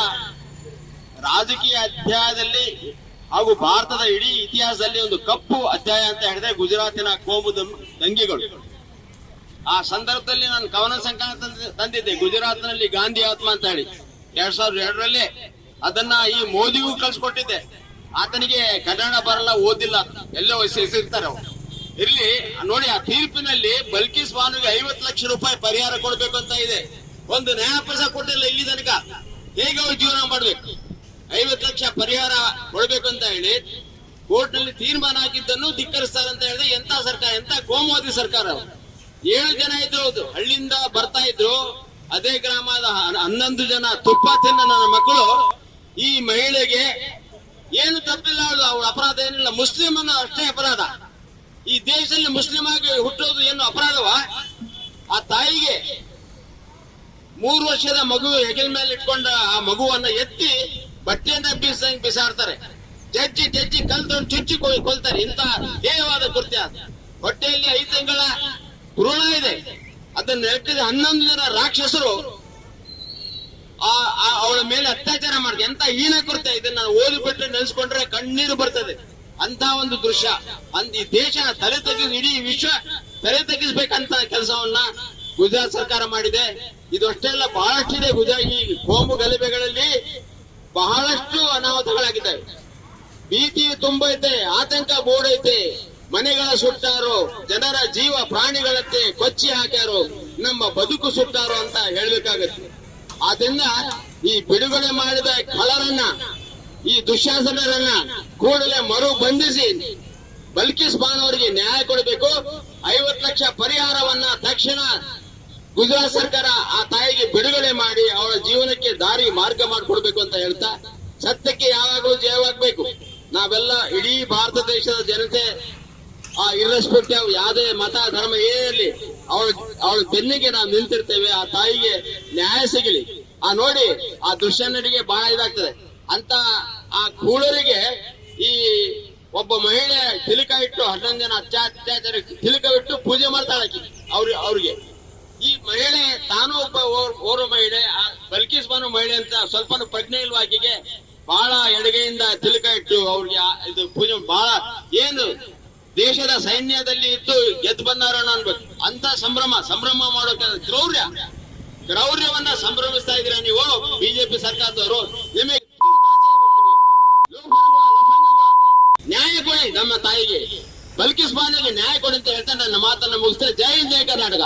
Speaker 6: ರಾಜಕೀಯ ಅಧ್ಯಾಯದಲ್ಲಿ ಹಾಗೂ ಭಾರತದ ಇಡೀ ಇತಿಹಾಸದಲ್ಲಿ ಒಂದು ಕಪ್ಪು ಅಧ್ಯಾಯ ಅಂತ ಹೇಳಿದ್ರೆ ಗುಜರಾತಿನ ಕೋಮು ದಂಗೆಗಳು. ಆ ಸಂದರ್ಭದಲ್ಲಿ ನಾನು ಕವನ ಸಂಕಲನ ತಂದಿದ್ದೆ, ಗುಜರಾತ್ನಲ್ಲಿ ಗಾಂಧಿ ಆತ್ಮ ಅಂತ ಹೇಳಿ 2002ರಲ್ಲಿ. ಅದನ್ನ ಈ ಮೋದಿಗೂ ಕಳ್ಸಿಕೊಟ್ಟಿದ್ದೆ. ಆತನಿಗೆ ಕನ್ನಡ ಬರಲ್ಲ, ಓದಿಲ್ಲ, ಎಲ್ಲೋ ಹೆಸರಿರ್ತಾರೆ ಅವರು. ಇರ್ಲಿ ನೋಡಿ, ಆ ತೀರ್ಪಿನಲ್ಲಿ ಬಲ್ಕಿಸ್ ಬಾನುಗೆ 50 ಲಕ್ಷ ರೂಪಾಯಿ ಪರಿಹಾರ ಕೊಡ್ಬೇಕು ಅಂತ ಇದೆ. ಒಂದು ನ್ಯಾಯ ಪೈಸೆ ಕೊಟ್ಟಿಲ್ಲ ಇಲ್ಲಿ ತನಕ. ಹೇಗೆ ಅವ್ರು ಜೀವನ ಮಾಡ್ಬೇಕು? 50 ಲಕ್ಷ ಪರಿಹಾರ ಕೊಡ್ಬೇಕು ಅಂತ ಹೇಳಿ ಕೋರ್ಟ್ ನಲ್ಲಿ ತೀರ್ಮಾನ ಹಾಕಿದ್ದನ್ನು ಧಿಕ್ಕರಿಸ್ತಾರೆ ಅಂತ ಹೇಳಿದ್ರೆ ಎಂತ ಸರ್ಕಾರ, ಎಂತ ಕೋಮುವಾದಿ ಸರ್ಕಾರ. 7 ಜನ ಇದ್ರು, ಹಳ್ಳಿಯಿಂದ ಬರ್ತಾ ಇದ್ರು. ಅದೇ ಗ್ರಾಮದ 11 ಜನ ತುಪ್ಪ ತಿನ್ನ ನನ್ನ ಮಕ್ಕಳು ಈ ಮಹಿಳೆಗೆ ಏನು ತಪ್ಪಿಲ್ಲ, ಅವಳ ಅಪರಾಧ ಏನಿಲ್ಲ. ಮುಸ್ಲಿಂ ಅನ್ನೋ ಅಷ್ಟೇ ಅಪರಾಧ. ಈ ದೇಶದಲ್ಲಿ ಮುಸ್ಲಿಂ ಆಗಿ ಹುಟ್ಟೋದು ಏನು ಅಪರಾಧವ? ಆ ತಾಯಿಗೆ 3 ವರ್ಷದ ಮಗು ಹೆಗಲ ಮೇಲೆ ಇಟ್ಕೊಂಡ ಆ ಮಗುವನ್ನ ಎತ್ತಿ ಬಟ್ಟೆಯಿಂದ ಬಿಸಾಡ್ತಾರೆ. ಜಜ್ಜಿ ಕಲ್ತೊಂಡು ಚುಚ್ಚಿ ಕೊಲ್ತಾರೆ. ಇಂತ ಹೇಯವಾದ ಕೃತ್ಯ. ಹೊಟ್ಟೆಯಲ್ಲಿ 5 ತಿಂಗಳ ಭ್ರೂಣ ಇದೆ. ಅದನ್ನ ನೆಟ್ಟಿದ 11 ಜನ ರಾಕ್ಷಸರು ಅವಳ ಮೇಲೆ ಅತ್ಯಾಚಾರ ಮಾಡಿದೆ. ಎಂತ ಹೀನ ಕೃತ್ಯ. ಇದನ್ನ ಓದಿಬಿಟ್ಟು ನೆನೆಸ್ಕೊಂಡ್ರೆ ಕಣ್ಣೀರು ಬರ್ತದೆ. ಅಂತ ಒಂದು ದೃಶ್ಯ. ಈ ದೇಶ ತಲೆ ತೆಗೆದು, ಇಡೀ ವಿಶ್ವ ತಲೆ ತೆಗೆಸ್ಬೇಕಂತ ಕೆಲಸವನ್ನ ಗುಜರಾತ್ ಸರ್ಕಾರ ಮಾಡಿದೆ. ಇದು ಅಷ್ಟೇ ಅಲ್ಲ, ಬಹಳಷ್ಟಿದೆ. ಈ ಕೋಮು ಗಲಭೆಗಳಲ್ಲಿ ಬಹಳಷ್ಟು ಅನಾಹುತಗಳಾಗಿದ್ದಾವೆ. ಭೀತಿ ತುಂಬೈತೆ, ಆತಂಕ ಮೂಡೈತೆ. ಮನೆಗಳ ಸುಟ್ಟಾರೋ, ಜನರ ಜೀವ ಪ್ರಾಣಿಗಳಂತೆ ಕೊಚ್ಚಿ ಹಾಕ್ಯಾರೋ, ನಮ್ಮ ಬದುಕು ಸುಟ್ಟಾರೋ ಅಂತ ಹೇಳ್ಬೇಕಾಗತ್ತೆ. ಆದ್ರಿಂದ ಈ ಬಿಡುಗಡೆ ಮಾಡಿದ ಕಳ್ಳರನ್ನ, ಈ ದುಶ್ಯಾಸನರನ್ನ ಕೂಡಲೇ ಮರು ಬಂಧಿಸಿ ಬಲ್ಕಿಸ್ ಬಾನು ಅವರಿಗೆ ನ್ಯಾಯ ಕೊಡಬೇಕು. 50 ಲಕ್ಷ ಪರಿಹಾರವನ್ನ ತಕ್ಷಣ ಗುಜರಾತ್ ಸರ್ಕಾರ ಆ ತಾಯಿಗೆ ಬಿಡುಗಡೆ ಮಾಡಿ ಅವಳ ಜೀವನಕ್ಕೆ ದಾರಿ ಮಾರ್ಗ ಮಾಡಿಕೊಡ್ಬೇಕು ಅಂತ ಹೇಳ್ತಾ, ಸತ್ಯಕ್ಕೆ ಯಾವಾಗಲೂ ಜಯವಾಗಬೇಕು. ನಾವೆಲ್ಲ ಇಡೀ ಭಾರತ ದೇಶದ ಜನತೆ ಇರ್ರೆಸ್ಪೆಕ್ಟಿವ್ ಯಾವುದೇ ಮತ ಧರ್ಮ ಏನಿರಲಿ ಅವಳ ಬೆನ್ನಿಗೆ ನಾವು ನಿಂತಿರ್ತೇವೆ. ಆ ತಾಯಿಗೆ ನ್ಯಾಯ ಸಿಗಲಿ. ನೋಡಿ, ಆ ದೃಶ್ಯ ನಡಿಗೆ ಬಹಳ ಇದಾಗ್ತದೆ ಅಂತ. ಆ ಕೂಳರಿಗೆ ಈ ಒಬ್ಬ ಮಹಿಳೆ ತಿಲಕ ಇಟ್ಟು 11 ಜನ ಅತ್ಯಾಚಾರ ತಿಲಕ ಇಟ್ಟು ಪೂಜೆ ಮಾಡ್ತಾಳೆ ಅವ್ರಿಗೆ. ಈ ಮಹಿಳೆ ತಾನು ಒಬ್ಬ ಓರ್ವ ಮಹಿಳೆ, ಬಲ್ಕಿಸ್ ಬಾನು ಮಹಿಳೆ ಅಂತ ಸ್ವಲ್ಪ ಪ್ರಜ್ಞೆ ಇಲ್ವಾ ಆಕೆಗೆ? ಬಹಳ ಎಡಗೈಯಿಂದ ತಿಲಕ ಇಟ್ಟು ಅವ್ರಿಗೆ ಇದು ಪೂಜೆ ಬಹಳ ಏನು ದೇಶದ ಸೈನ್ಯದಲ್ಲಿ ಇದ್ದು ಗೆದ್ದು ಬಂದಾರಣ ಅನ್ಬೇಕು. ಅಂತ ಸಂಭ್ರಮ ಮಾಡೋಕೆ ಕ್ರೌರ್ಯವನ್ನ ಸಂಭ್ರಮಿಸ್ತಾ ಇದ್ದೀರಾ ನೀವು ಬಿಜೆಪಿ ಸರ್ಕಾರದವರು. ನಿಮಗೆ ನ್ಯಾಯ ಕೊಡಿ, ನಮ್ಮ ತಾಯಿಗೆ ಬಲ್ಕಿಸ್ ಬಾನುಗೆ ನ್ಯಾಯ ಕೊಡಿ ಅಂತ ಹೇಳ್ತಾ ನನ್ನ ಮಾತನ್ನ ಮುಗಿಸ್ತೇನೆ. ಜೈ ಹಿಂದ್, ಜೈ ಕರ್ನಾಟಕ.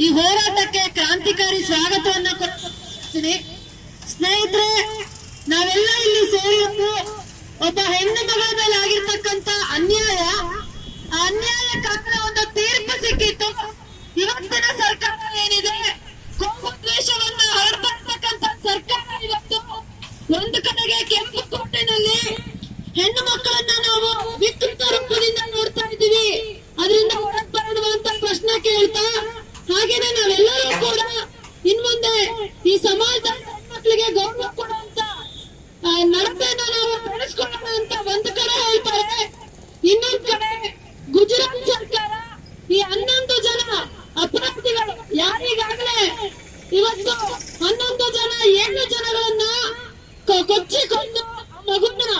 Speaker 4: ಈ ಹೋರಾಟಕ್ಕೆ ಕ್ರಾಂತಿಕಾರಿ ಸ್ವಾಗತವನ್ನ ಕೊಡ್ತೀನಿ. ಸ್ನೇಹಿತರೆ, ನಾವೆಲ್ಲ ಇಲ್ಲಿ ಸೇರಿದ್ದು ಒಬ್ಬ ಹೆಣ್ಣು ಮಗಳ ಮೇಲೆ ಆಗಿರ್ತಕ್ಕಂತ ಅನ್ಯಾಯ, ಆ ಅನ್ಯಾಯಕ್ಕಾಗಿ ಒಂದು ತೀರ್ಪು ಸಿಕ್ಕಿತ್ತು. ಇವತ್ತಿನ ಸರ್ಕಾರ ಏನಿದೆ, ಕೋಮು ದ್ವೇಷವನ್ನ ಹರಡ್ತಾ ಇರ್ತಕ್ಕಂತ ಸರ್ಕಾರ ಇವತ್ತು ಒಂದು ಕಡೆಗೆ ಕೆಂಪು ಕೋಟೆನಲ್ಲಿ ಹೆಣ್ಣು ಮಕ್ಕಳನ್ನ ನಾವು ವಿಕೃತ ರೂಪದಿಂದ ನೋಡ್ತಾ ಇದ್ದೀವಿ. ಅದರಿಂದ ಹೊರಗೆ ಬರೋಣ ಅಂತ ಪ್ರಶ್ನೆ ಕೇಳ್ತಾ, ಹಾಗೇನೆ ನಾವೆಲ್ಲರೂ ಕೂಡ ಇನ್ಮುಂದೆ ಈ ಸಮಾಜದ ಹೆಣ್ಮಕ್ಳಿಗೆ ಗೌರವ ಕೊಡುವಂತ ನಡತೆಯನ್ನು ನಾವು ಬೆಳೆಸ್ಕೊಳ್ಳೋಣ ಅಂತ ಒಂದು ಕಡೆ ಹೇಳ್ತಾರೆ. ಇನ್ನೊಂದ್ ಕಡೆ ಗುಜರಾತ್ ಸರ್ಕಾರ ಈ 11 ಜನ ಅಪರಾಧಿಗಳು ಯಾರಿಗಾಗಲೇ ಇವತ್ತು 11 ಜನ 7 ಜನಗಳನ್ನ ಕೊಚ್ಚಿಕೊಂಡು ಮಗುನ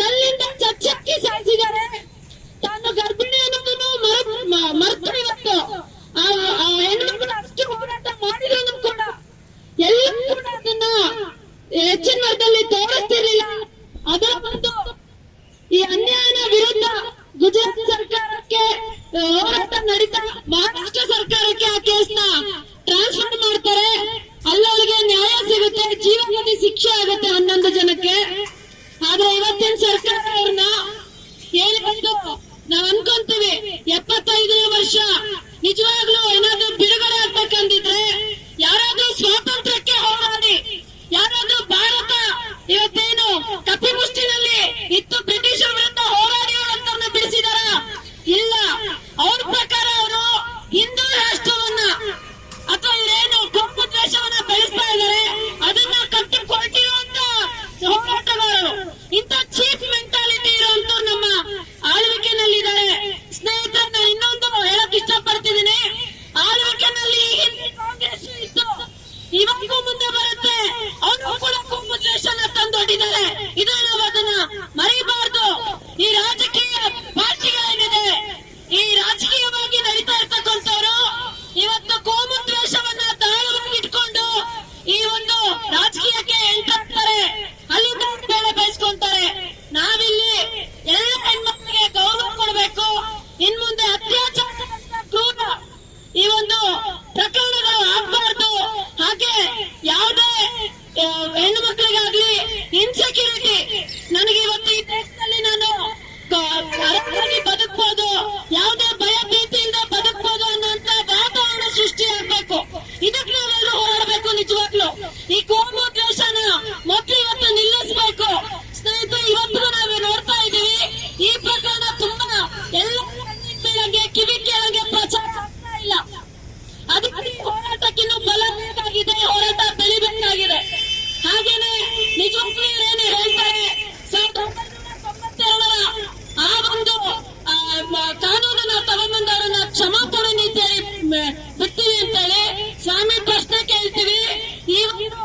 Speaker 4: ಕಲ್ಲಿಂದ ಚಚ್ಚಕ್ಕಿ ಸಾಯಿಸಿದ್ದಾರೆ. ತಾನು ಗರ್ಭಿಣಿ ಅನ್ನೋದನ್ನು ಮರೆತು ಇವತ್ತು ಆ ಹೆಣ್ಮಕ್ಳು ಅಷ್ಟು ಹೋರಾಟ ಮಾಡಿದ್ರು ಕೂಡ ಎಲ್ಲರೂ ಕೂಡ ಅದನ್ನ ಹೆಚ್ಚಿನ ಮಟ್ಟದಲ್ಲಿ ತೋರಿಸ್ತಿರ್ಲಿಲ್ಲ. ಅದರ ಒಂದು ಈ ಅನ್ಯಾಯದ ವಿರುದ್ಧ ಗುಜರಾತ್ ಸರ್ಕಾರಕ್ಕೆ ಹೋರಾಟ ನಡೀತಾ ಮಹಾರಾಷ್ಟ್ರ ಸರ್ಕಾರಕ್ಕೆ ಆ ಕೇಸ್ನ ಟ್ರಾನ್ಸ್ಫರ್ ಮಾಡ್ತಾರೆ. ಅಲ್ಲವರಿಗೆ ನ್ಯಾಯ ಸಿಗುತ್ತೆ, ಜೀವನದಲ್ಲಿ ಶಿಕ್ಷೆ ಆಗುತ್ತೆ 11 ಜನಕ್ಕೆ. ಆದ್ರೆ ಇವತ್ತಿನ ಸರ್ಕಾರ ಅವ್ರನ್ನ ಏನಿತ್ತು ನಾವ್ ಅನ್ಕೊಂತೀವಿ 75ನೇ ವರ್ಷ ನಿಜವಾಗ್ಲೂ ಏನಾದ್ರೂ ಬಿಡುಗಡೆ ಆಗ್ಬೇಕಂದಿದ್ರೆ, ಯಾರಾದ್ರೂ ಸ್ವಾತಂತ್ರ್ಯಕ್ಕೆ ಹೋರಾಡಿ, ಯಾರಾದ್ರೂ ಭಾರತ ಇವತ್ತೇನು ಕಪಿಮುಷ್ಟಿನಲ್ಲಿ ಇತ್ತು ಬ್ರಿಟಿಷರ ವಿರುದ್ಧ ಹೋರಾಡಿ ಅವರನ್ನ ಬಿಡಿಸಿದಾರ? ಇಲ್ಲ. ಅವ್ರ ಪ್ರಕಾರ ಅವರು ಹಿಂದೂ ರಾಷ್ಟ್ರವನ್ನ ಅಥವಾ ಇದೇನು ಕೋಮು ದ್ವೇಷವನ್ನ ತಗೊಂಡಿದ್ದಾರೆ. ಇದು ನಾವು ಅದನ್ನ ಮರಿಬಾರ್ದು. ಈ ರಾಜಕೀಯ ಪಾರ್ಟಿಗಳೇನಿದೆ, ಈ ರಾಜಕೀಯವಾಗಿ ನಡೀತಾ ಇರ್ತಕ್ಕಂಥವ್ರು ಇವತ್ತು ಕೋಮು ದ್ವೇಷವನ್ನ ದಾಳವಾಗಿ ಇಟ್ಕೊಂಡು ಈ ಒಂದು ರಾಜಕೀಯಕ್ಕೆ ಎಂಟ್ರಾಗ್ತಾರೆ, ಅಲ್ಲಿಂದ ಬೇಳೆ ಬಯಸ್ಕೊಂತಾರೆ. ನಾವಿಲ್ಲಿ ಎಲ್ಲ ಹೆಣ್ಮಕ್ಳಿಗೆ ಗೌರವ ಕೊಡಬೇಕು. ಇನ್ ಮುಂದೆ ಅತ್ಯಾಚಾರ ಕ್ರೂರ ಈ ಒಂದು ಪ್ರಕರಣಗಳು ಆಗ್ಬಾರ್ದು. ಹಾಗೆ ಯಾವುದೇ ಹೆಣ್ಣು ಮಕ್ಕಳಿಗಾಗ್ಲಿ ಇನ್ಸೆಕ್ಯೂರಿಟಿ, ನನಗೆ ಇವತ್ತು ಈ ದೇಶದಲ್ಲಿ ನಾನು ಆರಾಮಾಗಿ ಬದುಕಬಹುದು, ಯಾವುದೇ ಭಯ ಭೀತಿಯಿಂದ ಬದುಕಬಹುದು ಅನ್ನೋಂತ ವಾತಾವರಣ ಸೃಷ್ಟಿ ಆಗ್ಬೇಕು. ಇದಕ್ಕೆ ನಾವೆಲ್ಲರೂ ಹೋರಾಡಬೇಕು. ನಿಜವಾಗ್ಲು ಈ ಕೋಮು ದ್ವೇಷನ ಮೊದಲು ಇವತ್ತು ನಿಲ್ಲಿಸಬೇಕು. ಸ್ನೇಹಿತರೆ, ಇವತ್ತು ನಾವು ನೋಡ್ತಾ ಇದೀವಿ ಈ ಪ್ರಕರಣ ತುಂಬಾ ಎಲ್ಲ ಕಣ್ಣಿಗೆ ಕಿವಿ ಕೇಳಂಗೆ ಪ್ರಚಾರ ಆಗ್ತಾ ಇಲ್ಲ. ಅದಕ್ಕೆ ಹೋರಾಟಕ್ಕಿನ್ನೂ ಬಲ ಬೇಕಾಗಿದೆ, ಹೋರಾಟ ಬೆಳಿಬೇಕಾಗಿದೆ. ಹಾಗೇನೆ ನಿಜವಾಗ್ಲೂ ಏನು ಹೇಳ್ತಾರೆ, 1992ರ ಆ ಒಂದು ಕಾನೂನನ್ನ ತಗೊಂಬಂದವರನ್ನ ಕ್ಷಮಾಪಣೆ ನೀತಿಯಲ್ಲಿ ಬಿಡ್ತೀವಿ ಅಂತೇಳಿ ಸ್ವಾಮಿ ಪ್ರಶ್ನೆ ಕೇಳ್ತೀವಿ. ಈ ಒಂದು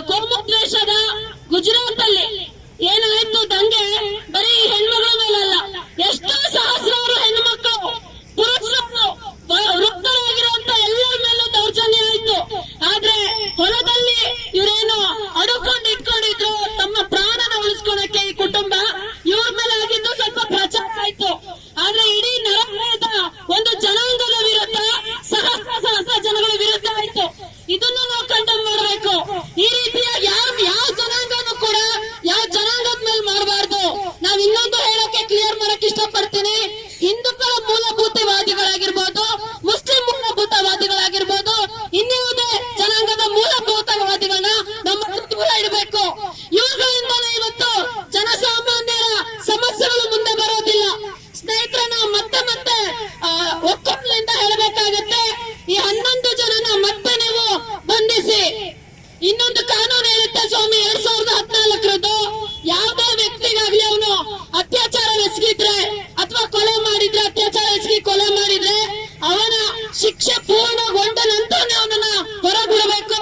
Speaker 4: ಕೋಮು ದ್ವೇಷದ ಗುಜರಾತ್ ಅಲ್ಲಿ ಏನಾಯ್ತು ದಂಗೆ, ಬರೀ ಹೆಣ್ಮಗಳ ಮೇಲಲ್ಲ, ಎಷ್ಟೋ ಸಹಸ್ರಾರು ಹೆಣ್ಮಕ್ಳು ಪುರುಷರು ವೃತ್ತರಾಗಿರುವಂತ ಎಲ್ಲರ ಮೇಲೂ ದೌರ್ಜನ್ಯ ಆಯ್ತು. ಆದ್ರೆ ಹೊಲದಲ್ಲಿ ಇವರೇನು ಅಡುಕೊಂಡು ಇಟ್ಕೊಂಡಿದ್ರು ತಮ್ಮ ಪ್ರಾಣನ ಉಳಿಸ್ಕೊಳಕ್ಕೆ ಈ ಕುಟುಂಬ, ಇವ್ರ ಮೇಲೆ ಆಗಿದ್ದು ಸ್ವಲ್ಪ ಪ್ರಚಾರ ಆಯ್ತು. ಆದ್ರೆ ಇಡೀ ನರಮೇಧ ಒಂದು ಜನಾಂಗದ ವಿರುದ್ಧ ಸಹಸ್ರ ಜನಗಳ ವಿರುದ್ಧ ಆಯ್ತು. ಇದನ್ನು ನಾವು ಕಂಡಮ್ ಮಾಡಬೇಕು. ಈ ರೀತಿಯಾಗಿ ಯಾವ ಜನಾಂಗನೂ ಕೂಡ ಯಾವ ಜನಾಂಗದ ಮೇಲೆ ಮಾಡಬಾರ್ದು. ನಾವ್ ಇನ್ನೊಂದು ಹೇಳೋಕೆ ಕ್ಲಿಯರ್ ಮಾಡಕ್ ಇಷ್ಟಪಡ್ತೀನಿ. ಹಿಂದೂಗಳ ಮೂಲಭೂತವಾದಿಗಳಾಗಿರ್ಬೋದು, ಮುಸ್ಲಿಂ ಮೂಲಭೂತವಾದಿಗಳಾಗಿರ್ಬೋದು, ಇನ್ಯಾವುದೇ ಜನಾಂಗದ ಮೂಲಭೂತವಾದಿಗಳನ್ನ ನಮ್ಮ ದೂರ ಇಡಬೇಕು. ಇವುಗಳಿಂದಲೇ ಇವತ್ತು ಜನಸಾಮಾನ್ಯರ ಸಮಸ್ಯೆಗಳು ಮುಂದೆ ಬರೋದಿಲ್ಲ. ಸ್ನೇಹಿತರೆ, ನಾವು ಮತ್ತೆ ಒಕ್ಕಲಿಂದ ಹೇಳಬೇಕಾಗತ್ತೆ, ಈ 11 ಜನನ ಮತ್ತೆ ನೀವು ಬಂಧಿಸಿ. ಇನ್ನೊಂದು ಕಾನೂನು ಹೇಳುತ್ತೆ ಸ್ವಾಮಿ 2014ರದ್ದು, ಯಾವುದೇ ವ್ಯಕ್ತಿಗಾಗ್ಲಿ ಅವನು ಅತ್ಯಾಚಾರ ಎಸಗಿದ್ರೆ ಅಥವಾ ಕೊಲೆ ಮಾಡಿದ್ರೆ, ಅತ್ಯಾಚಾರ ಎಸಗಿ ಕೊಲೆ ಮಾಡಿದ್ರೆ ಅವನ ಶಿಕ್ಷೆ ಪೂರ್ಣಗೊಂಡ ನಂತರನೇ ಅವನನ್ನ ಹೊರಬಿಡಬೇಕು.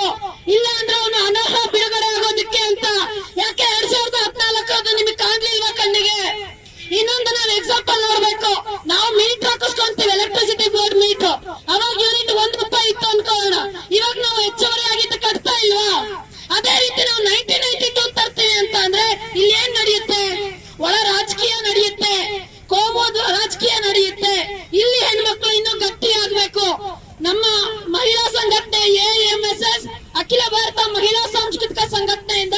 Speaker 4: ಇಲ್ಲ ಅಂದ್ರೆ ಅವನು ಅನರ್ಹ ಬಿಡುಗಡೆ ಆಗೋದಕ್ಕೆ ಅಂತ. ಯಾಕೆ 2014ರದ್ದು ನಿಮಗೆ ಕಾಣ್ಲಿಲ್ವಾ ಕಣ್ಣಿಗೆ? ಇನ್ನೊಂದು ನಾವು ಎಕ್ಸಾಂಪಲ್ ನೋಡ್ಬೇಕು. ನಾವು ಮೀಟರ್ ಹಾಕಿಸ್ಕೊಂತೀವಿ, ಎಲೆಕ್ಟ್ರಿಸಿಟಿ ಬೋರ್ಡ್ ಮೀಟರ್. ಅವಾಗ ಯೂನಿಟ್ ₹1 ಇತ್ತು ಅನ್ಕೊಳ್ಳೋಣ, ಇವಾಗ ನಾವು ಹೆಚ್ಚುವರಿ ಆಗಿದ್ದು ಕಟ್ತಾ ಇಲ್ವಾ? ಅದೇ ರೀತಿ ನಾವು 1992 ತರ್ತೀವಿ ಅಂತ ಅಂದ್ರೆ ಇಲ್ಲಿ ಏನ್ ನಡೆಯುತ್ತೆ? ಒಳ ರಾಜಕೀಯ ನಡೆಯುತ್ತೆ, ಕೋಮು ರಾಜಕೀಯ ನಡೆಯುತ್ತೆ. ಇಲ್ಲಿ ಹೆಣ್ಮಕ್ಳು ಇನ್ನೂ ಗಟ್ಟಿಯಾಗಬೇಕು. ನಮ್ಮ ಮಹಿಳಾ ಸಂಘಟನೆ AMSS ಅಖಿಲ ಭಾರತ ಮಹಿಳಾ ಸಾಂಸ್ಕೃತಿಕ ಸಂಘಟನೆಯಿಂದ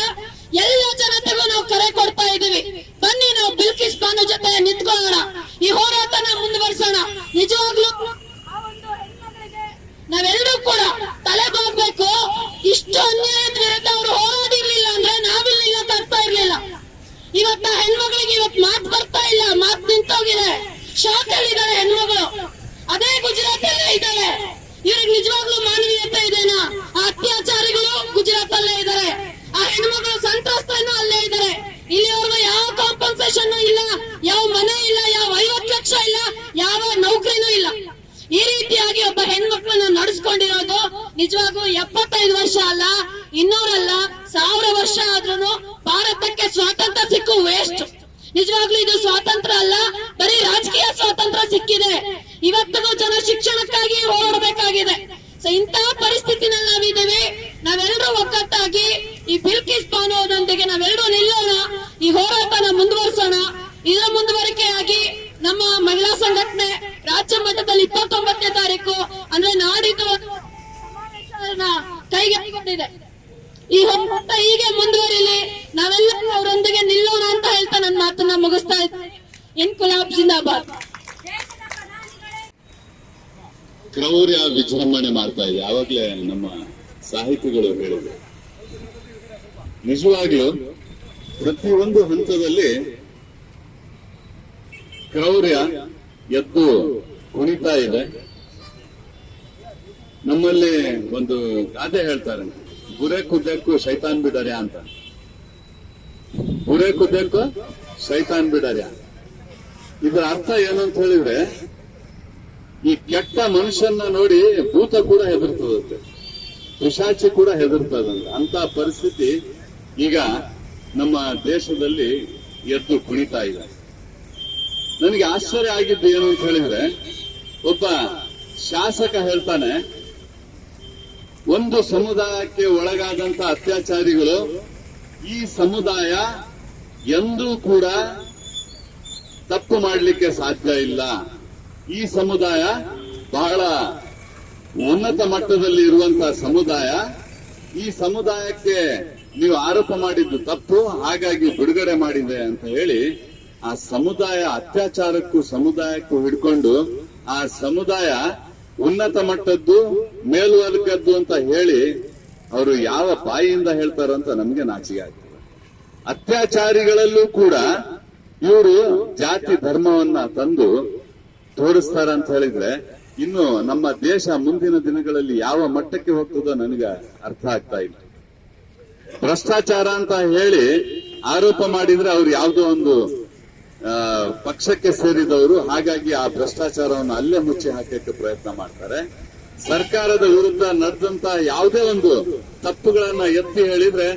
Speaker 4: ಎಲ್ಲ ಜನತೆಗೂ ನಾವು ಕರೆ ಕೊಡ್ತಾ ಇದೀವಿ. ಬನ್ನಿ, ನಾವು ಬಿಲ್ಕಿಸ್ ಬಾನು ಜೊತೆ ನಿಂತ್ಕೊಳ್ಳೋಣ, ಈ ಹೋರಾಟನ ಮುಂದುವರಿಸೋಣ. ನಿಜವಾಗ್ಲೂ ನಾವೆಲ್ಲರೂ ಕೂಡ ತಲೆ ಬಾಗ್ಬೇಕು. ಇಷ್ಟು ಅನ್ಯಾಯದ ವಿರುದ್ಧ ಅವರು ಹೋರಾಡಿರ್ಲಿಲ್ಲ ಅಂದ್ರೆ ನಾವಿಲ್ಲಿಲ್ಲ ತರ್ತಾ ಇರ್ಲಿಲ್ಲ. ಇವತ್ತ ಹೆಣ್ಮಗಳಿಗೆ ಇವತ್ತು ಮಾತು ಬರ್ತಾ ಇಲ್ಲ, ಮಾತು ನಿಂತೋಗಿದೆ. ಶಾಕ್ ಅಲ್ಲಿದ್ದಾರೆ ಹೆಣ್ಮಗಳು, ಅದೇ ಗುಜರಾತ್ ಅಲ್ಲೇ ಇದ್ದಾರೆ. ಇವ್ರಿಗೆ ನಿಜವಾಗ್ಲೂ ಮಾನವೀಯತೆ ಇದೆನಾ? ಆ ಅತ್ಯಾಚಾರಿಗಳು ಗುಜರಾತ್ ಅಲ್ಲೇ ಇದ್ದಾರೆ, ಆ ಹೆಣ್ಮಗಳು ಸಂತ್ರಸ್ತನೂ ಅಲ್ಲೇ ಇದ್ದಾರೆ. ಇಲ್ಲಿವರೆಗೂ ಯಾವ ಕಾಂಪನ್ಸೇಷನ್ ಇಲ್ಲ, ಯಾವ ಮನೆ ಇಲ್ಲ, ಯಾವ 50 ಲಕ್ಷ ಇಲ್ಲ, ಯಾವ ನೌಕರಿನೂ ಇಲ್ಲ. ಈ ರೀತಿಯಾಗಿ ಒಬ್ಬ ಹೆಣ್ಮಕ್ಳನ್ನ ನಡೆಸ್ಕೊಂಡಿರೋದು ನಿಜವಾಗೂ 75 ವರ್ಷ ಅಲ್ಲ, 200 ಅಲ್ಲ, 1000 ವರ್ಷ ಆದ್ರೂ ಭಾರತಕ್ಕೆ ಸ್ವಾತಂತ್ರ್ಯ ಸಿಕ್ಕು ವೇಸ್ಟ್. ನಿಜವಾಗ್ಲೂ ಇದು ಸ್ವಾತಂತ್ರ್ಯ ಅಲ್ಲ, ಬರೀ ರಾಜಕೀಯ ಸ್ವಾತಂತ್ರ್ಯ ಸಿಕ್ಕಿದೆ. ಇವತ್ತಿಗೂ ಜನ ಶಿಕ್ಷಣಕ್ಕಾಗಿ ಹೋರಾಡಬೇಕಾಗಿದೆ. ಇಂತಹ ಪರಿಸ್ಥಿತಿನಲ್ಲಿ ನಾವಿದ್ದೇವೆ. ನಾವೆಲ್ಲರೂ ಒಗ್ಗಟ್ಟಾಗಿ ಈ ಬಿಲ್ಕಿಸ್ ಬಾನು ಅವರೊಂದಿಗೆ ನಾವೆಲ್ಲರೂ ನಿಲ್ಲೋಣ, ಈ ಹೋರಾಟನ ಮುಂದುವರಿಸೋಣ. ಇದರ ಮುಂದುವರಿಕೆಯಾಗಿ ನಮ್ಮ ಮಹಿಳಾ ಸಂಘಟನೆ ರಾಜ್ಯ ಮಟ್ಟದಲ್ಲಿ 29ನೇ ತಾರೀಕು ಅಂದ್ರೆ ನಾಡಿದ್ದು ಸಮಾವೇಶನ ಕೈಗೆತ್ತಿಕೊಂಡಿದೆ. ಈ ಹೋರಾಟ ಹೀಗೆ ಮುಂದುವರಿಲಿ, ನಾವೆಲ್ಲರೂ ಅವರೊಂದಿಗೆ ನಿಲ್ಲೋಣ ಅಂತ ಹೇಳ್ತಾ ನನ್ನ ಮಾತನ್ನ ಮುಗಿಸ್ತಾ ಇದ್ದೀನಿ. ಇನ್ಕುಲಾಬ್ ಜಿಂದಾಬಾದ್.
Speaker 7: ಕ್ರೌರ್ಯ ವಿಜೃಂಭಣೆ ಮಾಡ್ತಾ ಇದೆ. ಆವಾಗ್ಲೇ ನಮ್ಮ ಸಾಹಿತಿಗಳು ಹೇಳಿದ್ರು, ನಿಜವಾಗ್ಲೂ ಪ್ರತಿಯೊಂದು ಹಂತದಲ್ಲಿ ಕ್ರೌರ್ಯ ಎದ್ದು ಕುಣಿತಾ ಇದೆ. ನಮ್ಮಲ್ಲಿ ಒಂದು ಗಾದೆ ಹೇಳ್ತಾರೆ, ಬುರೆ ಕುದ್ದಕ್ಕೂ ಶೈತಾನ್ ಬಿಡರ್ಯ ಅಂತ. ಬುರೆ ಕುದ್ದಕ್ಕೂ ಶೈತಾನ್ ಬಿಡರ್ಯ, ಇದರ ಅರ್ಥ ಏನು ಅಂತ ಹೇಳಿದ್ರೆ, ಈ ಕೆಟ್ಟ ಮನುಷ್ಯನ್ನ ನೋಡಿ ಭೂತ ಕೂಡ ಹೆದರ್ತದಂತೆ, ಪಿಶಾಚಿ ಕೂಡ ಹೆದರ್ತದಂತೆ. ಅಂತ ಪರಿಸ್ಥಿತಿ ಈಗ ನಮ್ಮ ದೇಶದಲ್ಲಿ ಎದ್ದು ಕುಣಿತಾ ಇದೆ. ನನಗೆ ಆಶ್ಚರ್ಯ ಆಗಿದ್ದು ಏನು ಅಂತ ಹೇಳಿದ್ರೆ, ಒಬ್ಬ ಶಾಸಕ ಹೇಳ್ತಾನೆ, ಒಂದು ಸಮುದಾಯಕ್ಕೆ ಒಳಗಾದಂತ ಅತ್ಯಾಚಾರಿಗಳು ಈ ಸಮುದಾಯ ಎಂದೂ ಕೂಡ ತಪ್ಪು ಮಾಡಲಿಕ್ಕೆ ಸಾಧ್ಯ ಇಲ್ಲ. ಈ ಸಮುದಾಯ ಬಹಳ ಉನ್ನತ ಮಟ್ಟದಲ್ಲಿ ಇರುವಂತಹ ಸಮುದಾಯ. ಈ ಸಮುದಾಯಕ್ಕೆ ನೀವು ಆರೋಪ ಮಾಡಿದ್ದು ತಪ್ಪು, ಹಾಗಾಗಿ ಬಿಡುಗಡೆ ಮಾಡಿದೆ ಅಂತ ಹೇಳಿ ಆ ಸಮುದಾಯ ಅತ್ಯಾಚಾರಕ್ಕೂ ಸಮುದಾಯಕ್ಕೂ ಹಿಡ್ಕೊಂಡು ಆ ಸಮುದಾಯ ಉನ್ನತ ಮಟ್ಟದ್ದು ಮೇಲ್ವರ್ಗದ್ದು ಅಂತ ಹೇಳಿ ಅವರು ಯಾವ ಬಾಯಿಯಿಂದ ಹೇಳ್ತಾರೋ ಅಂತ ನಮ್ಗೆ ನಾಚಿಕೆ ಆಗ್ತದೆ. ಅತ್ಯಾಚಾರಿಗಳಲ್ಲೂ ಕೂಡ ಇವರು ಜಾತಿ ಧರ್ಮವನ್ನ ತಂದು ತೋರಿಸ್ತಾರ ಅಂತ ಹೇಳಿದ್ರೆ ಇನ್ನು ನಮ್ಮ ದೇಶ ಮುಂದಿನ ದಿನಗಳಲ್ಲಿ ಯಾವ ಮಟ್ಟಕ್ಕೆ ಹೋಗ್ತದೋ ನನಗೆ ಅರ್ಥ ಆಗ್ತಾ ಇಲ್ಲ. ಭ್ರಷ್ಟಾಚಾರ ಅಂತ ಹೇಳಿ ಆರೋಪ ಮಾಡಿದ್ರೆ ಅವ್ರು ಯಾವುದೋ ಒಂದು ಪಕ್ಷಕ್ಕೆ ಸೇರಿದವರು, ಹಾಗಾಗಿ ಆ ಭ್ರಷ್ಟಾಚಾರವನ್ನು ಅಲ್ಲೇ ಮುಚ್ಚಿ ಹಾಕಕ್ಕೆ ಪ್ರಯತ್ನ ಮಾಡ್ತಾರೆ. ಸರ್ಕಾರದ ವಿರುದ್ಧ ನಡೆದಂತ ಯಾವುದೇ ಒಂದು ತಪ್ಪುಗಳನ್ನ ಎತ್ತಿ ಹೇಳಿದ್ರೆ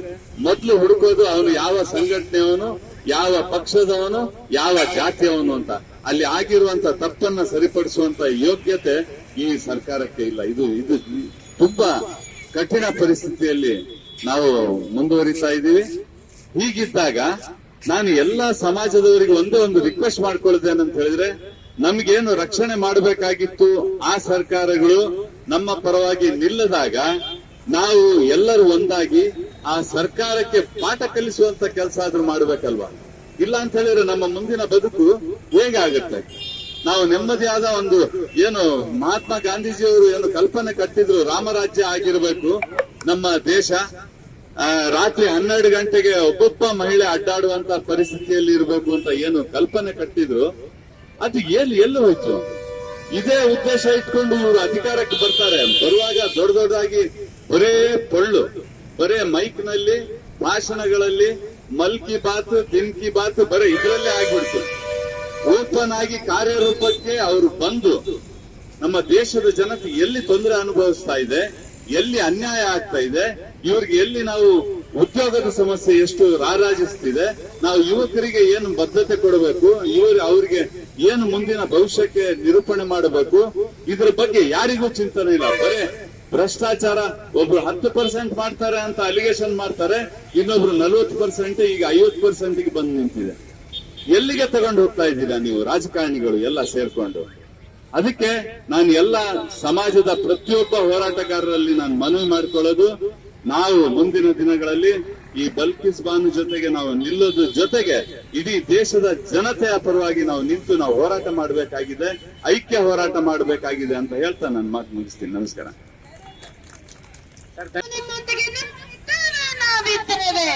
Speaker 7: ಮೊದಲು ಹುಡುಕೋದು ಅವನು ಯಾವ ಸಂಘಟನೆಯವನು, ಯಾವ ಪಕ್ಷದವನು, ಯಾವ ಜಾತಿಯವನು ಅಂತ. ಅಲ್ಲಿ ಆಗಿರುವಂತ ತಪ್ಪನ್ನ ಸರಿಪಡಿಸುವಂತ ಯೋಗ್ಯತೆ ಈ ಸರ್ಕಾರಕ್ಕೆ ಇಲ್ಲ. ಇದು ತುಂಬಾ ಕಠಿಣ ಪರಿಸ್ಥಿತಿಯಲ್ಲಿ ನಾವು ಮುಂದುವರಿತಾ ಇದ್ದೀವಿ. ಹೀಗಿದ್ದಾಗ ನಾನು ಎಲ್ಲಾ ಸಮಾಜದವರಿಗೆ ಒಂದೇ ಒಂದು ರಿಕ್ವೆಸ್ಟ್ ಮಾಡ್ಕೊಳ್ಳೋದೇನಂತ ಹೇಳಿದ್ರೆ, ನಮ್ಗೇನು ರಕ್ಷಣೆ ಮಾಡಬೇಕಾಗಿತ್ತು ಆ ಸರ್ಕಾರಗಳು ನಮ್ಮ ಪರವಾಗಿ ನಿಲ್ಲದಾಗ ನಾವು ಎಲ್ಲರೂ ಒಂದಾಗಿ ಆ ಸರ್ಕಾರಕ್ಕೆ ಪಾಠ ಕಲಿಸುವಂತ ಕೆಲಸ ಆದ್ರೂ ಮಾಡ್ಬೇಕಲ್ವಾ? ಇಲ್ಲ ಅಂತ ಹೇಳಿದ್ರೆ ನಮ್ಮ ಮುಂದಿನ ಬದುಕು ಹೇಗಾಗುತ್ತೆ? ನಾವು ನೆಮ್ಮದಿಯಾದ ಒಂದು ಏನು ಮಹಾತ್ಮ ಗಾಂಧೀಜಿಯವರು ಏನು ಕಲ್ಪನೆ ಕಟ್ಟಿದ್ರು, ರಾಮರಾಜ್ಯ ಆಗಿರಬೇಕು ನಮ್ಮ ದೇಶ, ರಾತ್ರಿ 12 ಗಂಟೆಗೆ ಒಬ್ಬೊಬ್ಬ ಮಹಿಳೆ ಅಡ್ಡಾಡುವಂತ ಪರಿಸ್ಥಿತಿಯಲ್ಲಿ ಇರಬೇಕು ಅಂತ ಏನು ಕಲ್ಪನೆ ಕಟ್ಟಿದ್ರು, ಅದು ಎಲ್ಲಿ ಹೋಯ್ತು? ಇದೇ ಉದ್ದೇಶ ಇಟ್ಕೊಂಡು ಇವರು ಅಧಿಕಾರಕ್ಕೆ ಬರ್ತಾರೆ. ಬರುವಾಗ ದೊಡ್ಡದಾಗಿ ಬರೇ ಪೊಳ್ಳು, ಬರೇ ಮೈಕ್ ನಲ್ಲಿ ಭಾಷಣಗಳಲ್ಲಿ ಮಲ್ ಕಿ ಬಾತ್, ದಿನ್ ಕಿ ಬಾತ್ ಬರೇ ಇದರಲ್ಲೇ ಆಗ್ಬಿಡ್ತು. ಓಪನ್ ಆಗಿ ಕಾರ್ಯರೂಪಕ್ಕೆ ಅವರು ಬಂದು ನಮ್ಮ ದೇಶದ ಜನತೆ ಎಲ್ಲಿ ತೊಂದರೆ ಅನುಭವಿಸ್ತಾ ಇದೆ, ಎಲ್ಲಿ ಅನ್ಯಾಯ ಆಗ್ತಾ ಇದೆ, ಇವ್ರಿಗೆ ಎಲ್ಲಿ ನಾವು ಉದ್ಯೋಗದ ಸಮಸ್ಯೆ ಎಷ್ಟು ರಾರಾಜಿಸ್ತಿದೆ, ನಾವು ಯುವಕರಿಗೆ ಏನು ಬದ್ಧತೆ ಕೊಡಬೇಕು, ಅವ್ರಿಗೆ ಏನು ಮುಂದಿನ ಭವಿಷ್ಯಕ್ಕೆ ನಿರೂಪಣೆ ಮಾಡಬೇಕು, ಇದ್ರ ಬಗ್ಗೆ ಯಾರಿಗೂ ಚಿಂತನೆ ಇಲ್ಲ. ಬರೇ ಭ್ರಷ್ಟಾಚಾರ. ಒಬ್ರು 10% ಮಾಡ್ತಾರೆ ಅಂತ ಅಲಿಗೇಷನ್ ಮಾಡ್ತಾರೆ, ಇನ್ನೊಬ್ರು 40%, ಈಗ 50% ಬಂದು ನಿಂತಿದೆ. ಎಲ್ಲಿಗೆ ತಗೊಂಡು ಹೋಗ್ತಾ ಇದ್ದೀರಾ ನೀವು ರಾಜಕಾರಣಿಗಳು ಎಲ್ಲ ಸೇರ್ಕೊಂಡು? ಅದಕ್ಕೆ ನಾನು ಎಲ್ಲ ಸಮಾಜದ ಪ್ರತಿಯೊಬ್ಬ ಹೋರಾಟಗಾರರಲ್ಲಿ ನಾನು ಮನವಿ ಮಾಡಿಕೊಳ್ಳೋದು, ನಾವು ಮುಂದಿನ ದಿನಗಳಲ್ಲಿ ಈ ಬಲ್ಕಿಸ್ ಬಾನು ಜೊತೆಗೆ ನಾವು ನಿಲ್ಲೋದ್ರ ಜೊತೆಗೆ ಇಡೀ ದೇಶದ ಜನತೆಯ ಪರವಾಗಿ ನಾವು ನಿಂತು ನಾವು ಹೋರಾಟ ಮಾಡಬೇಕಾಗಿದೆ, ಐಕ್ಯ ಹೋರಾಟ ಮಾಡಬೇಕಾಗಿದೆ ಅಂತ ಹೇಳ್ತಾ ನನ್ನ ಮಾತು ಮುಗಿಸ್ತೀನಿ. ನಮಸ್ಕಾರ.
Speaker 4: ನಾವಿದ್ದೇವೆ.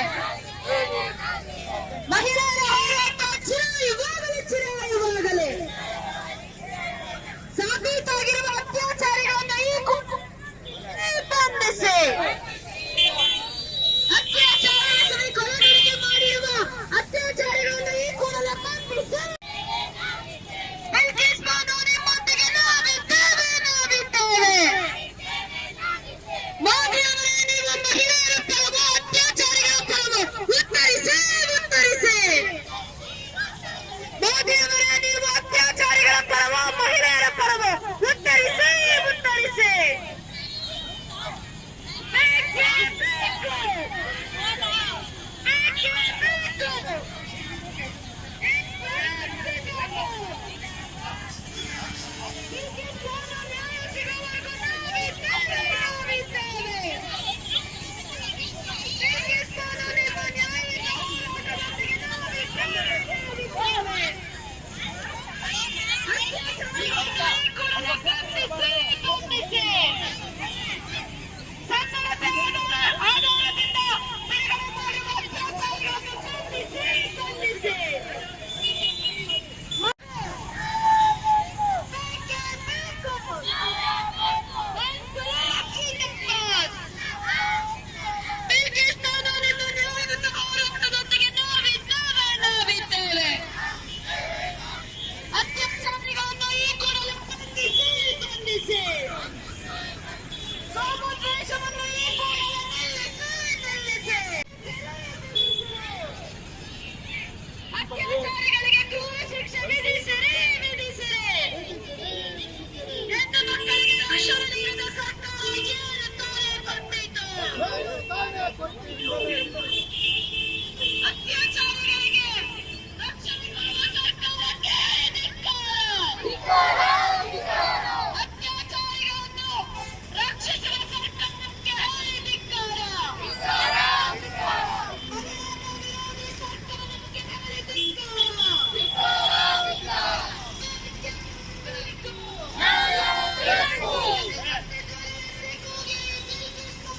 Speaker 4: ಮಹಿಳಾ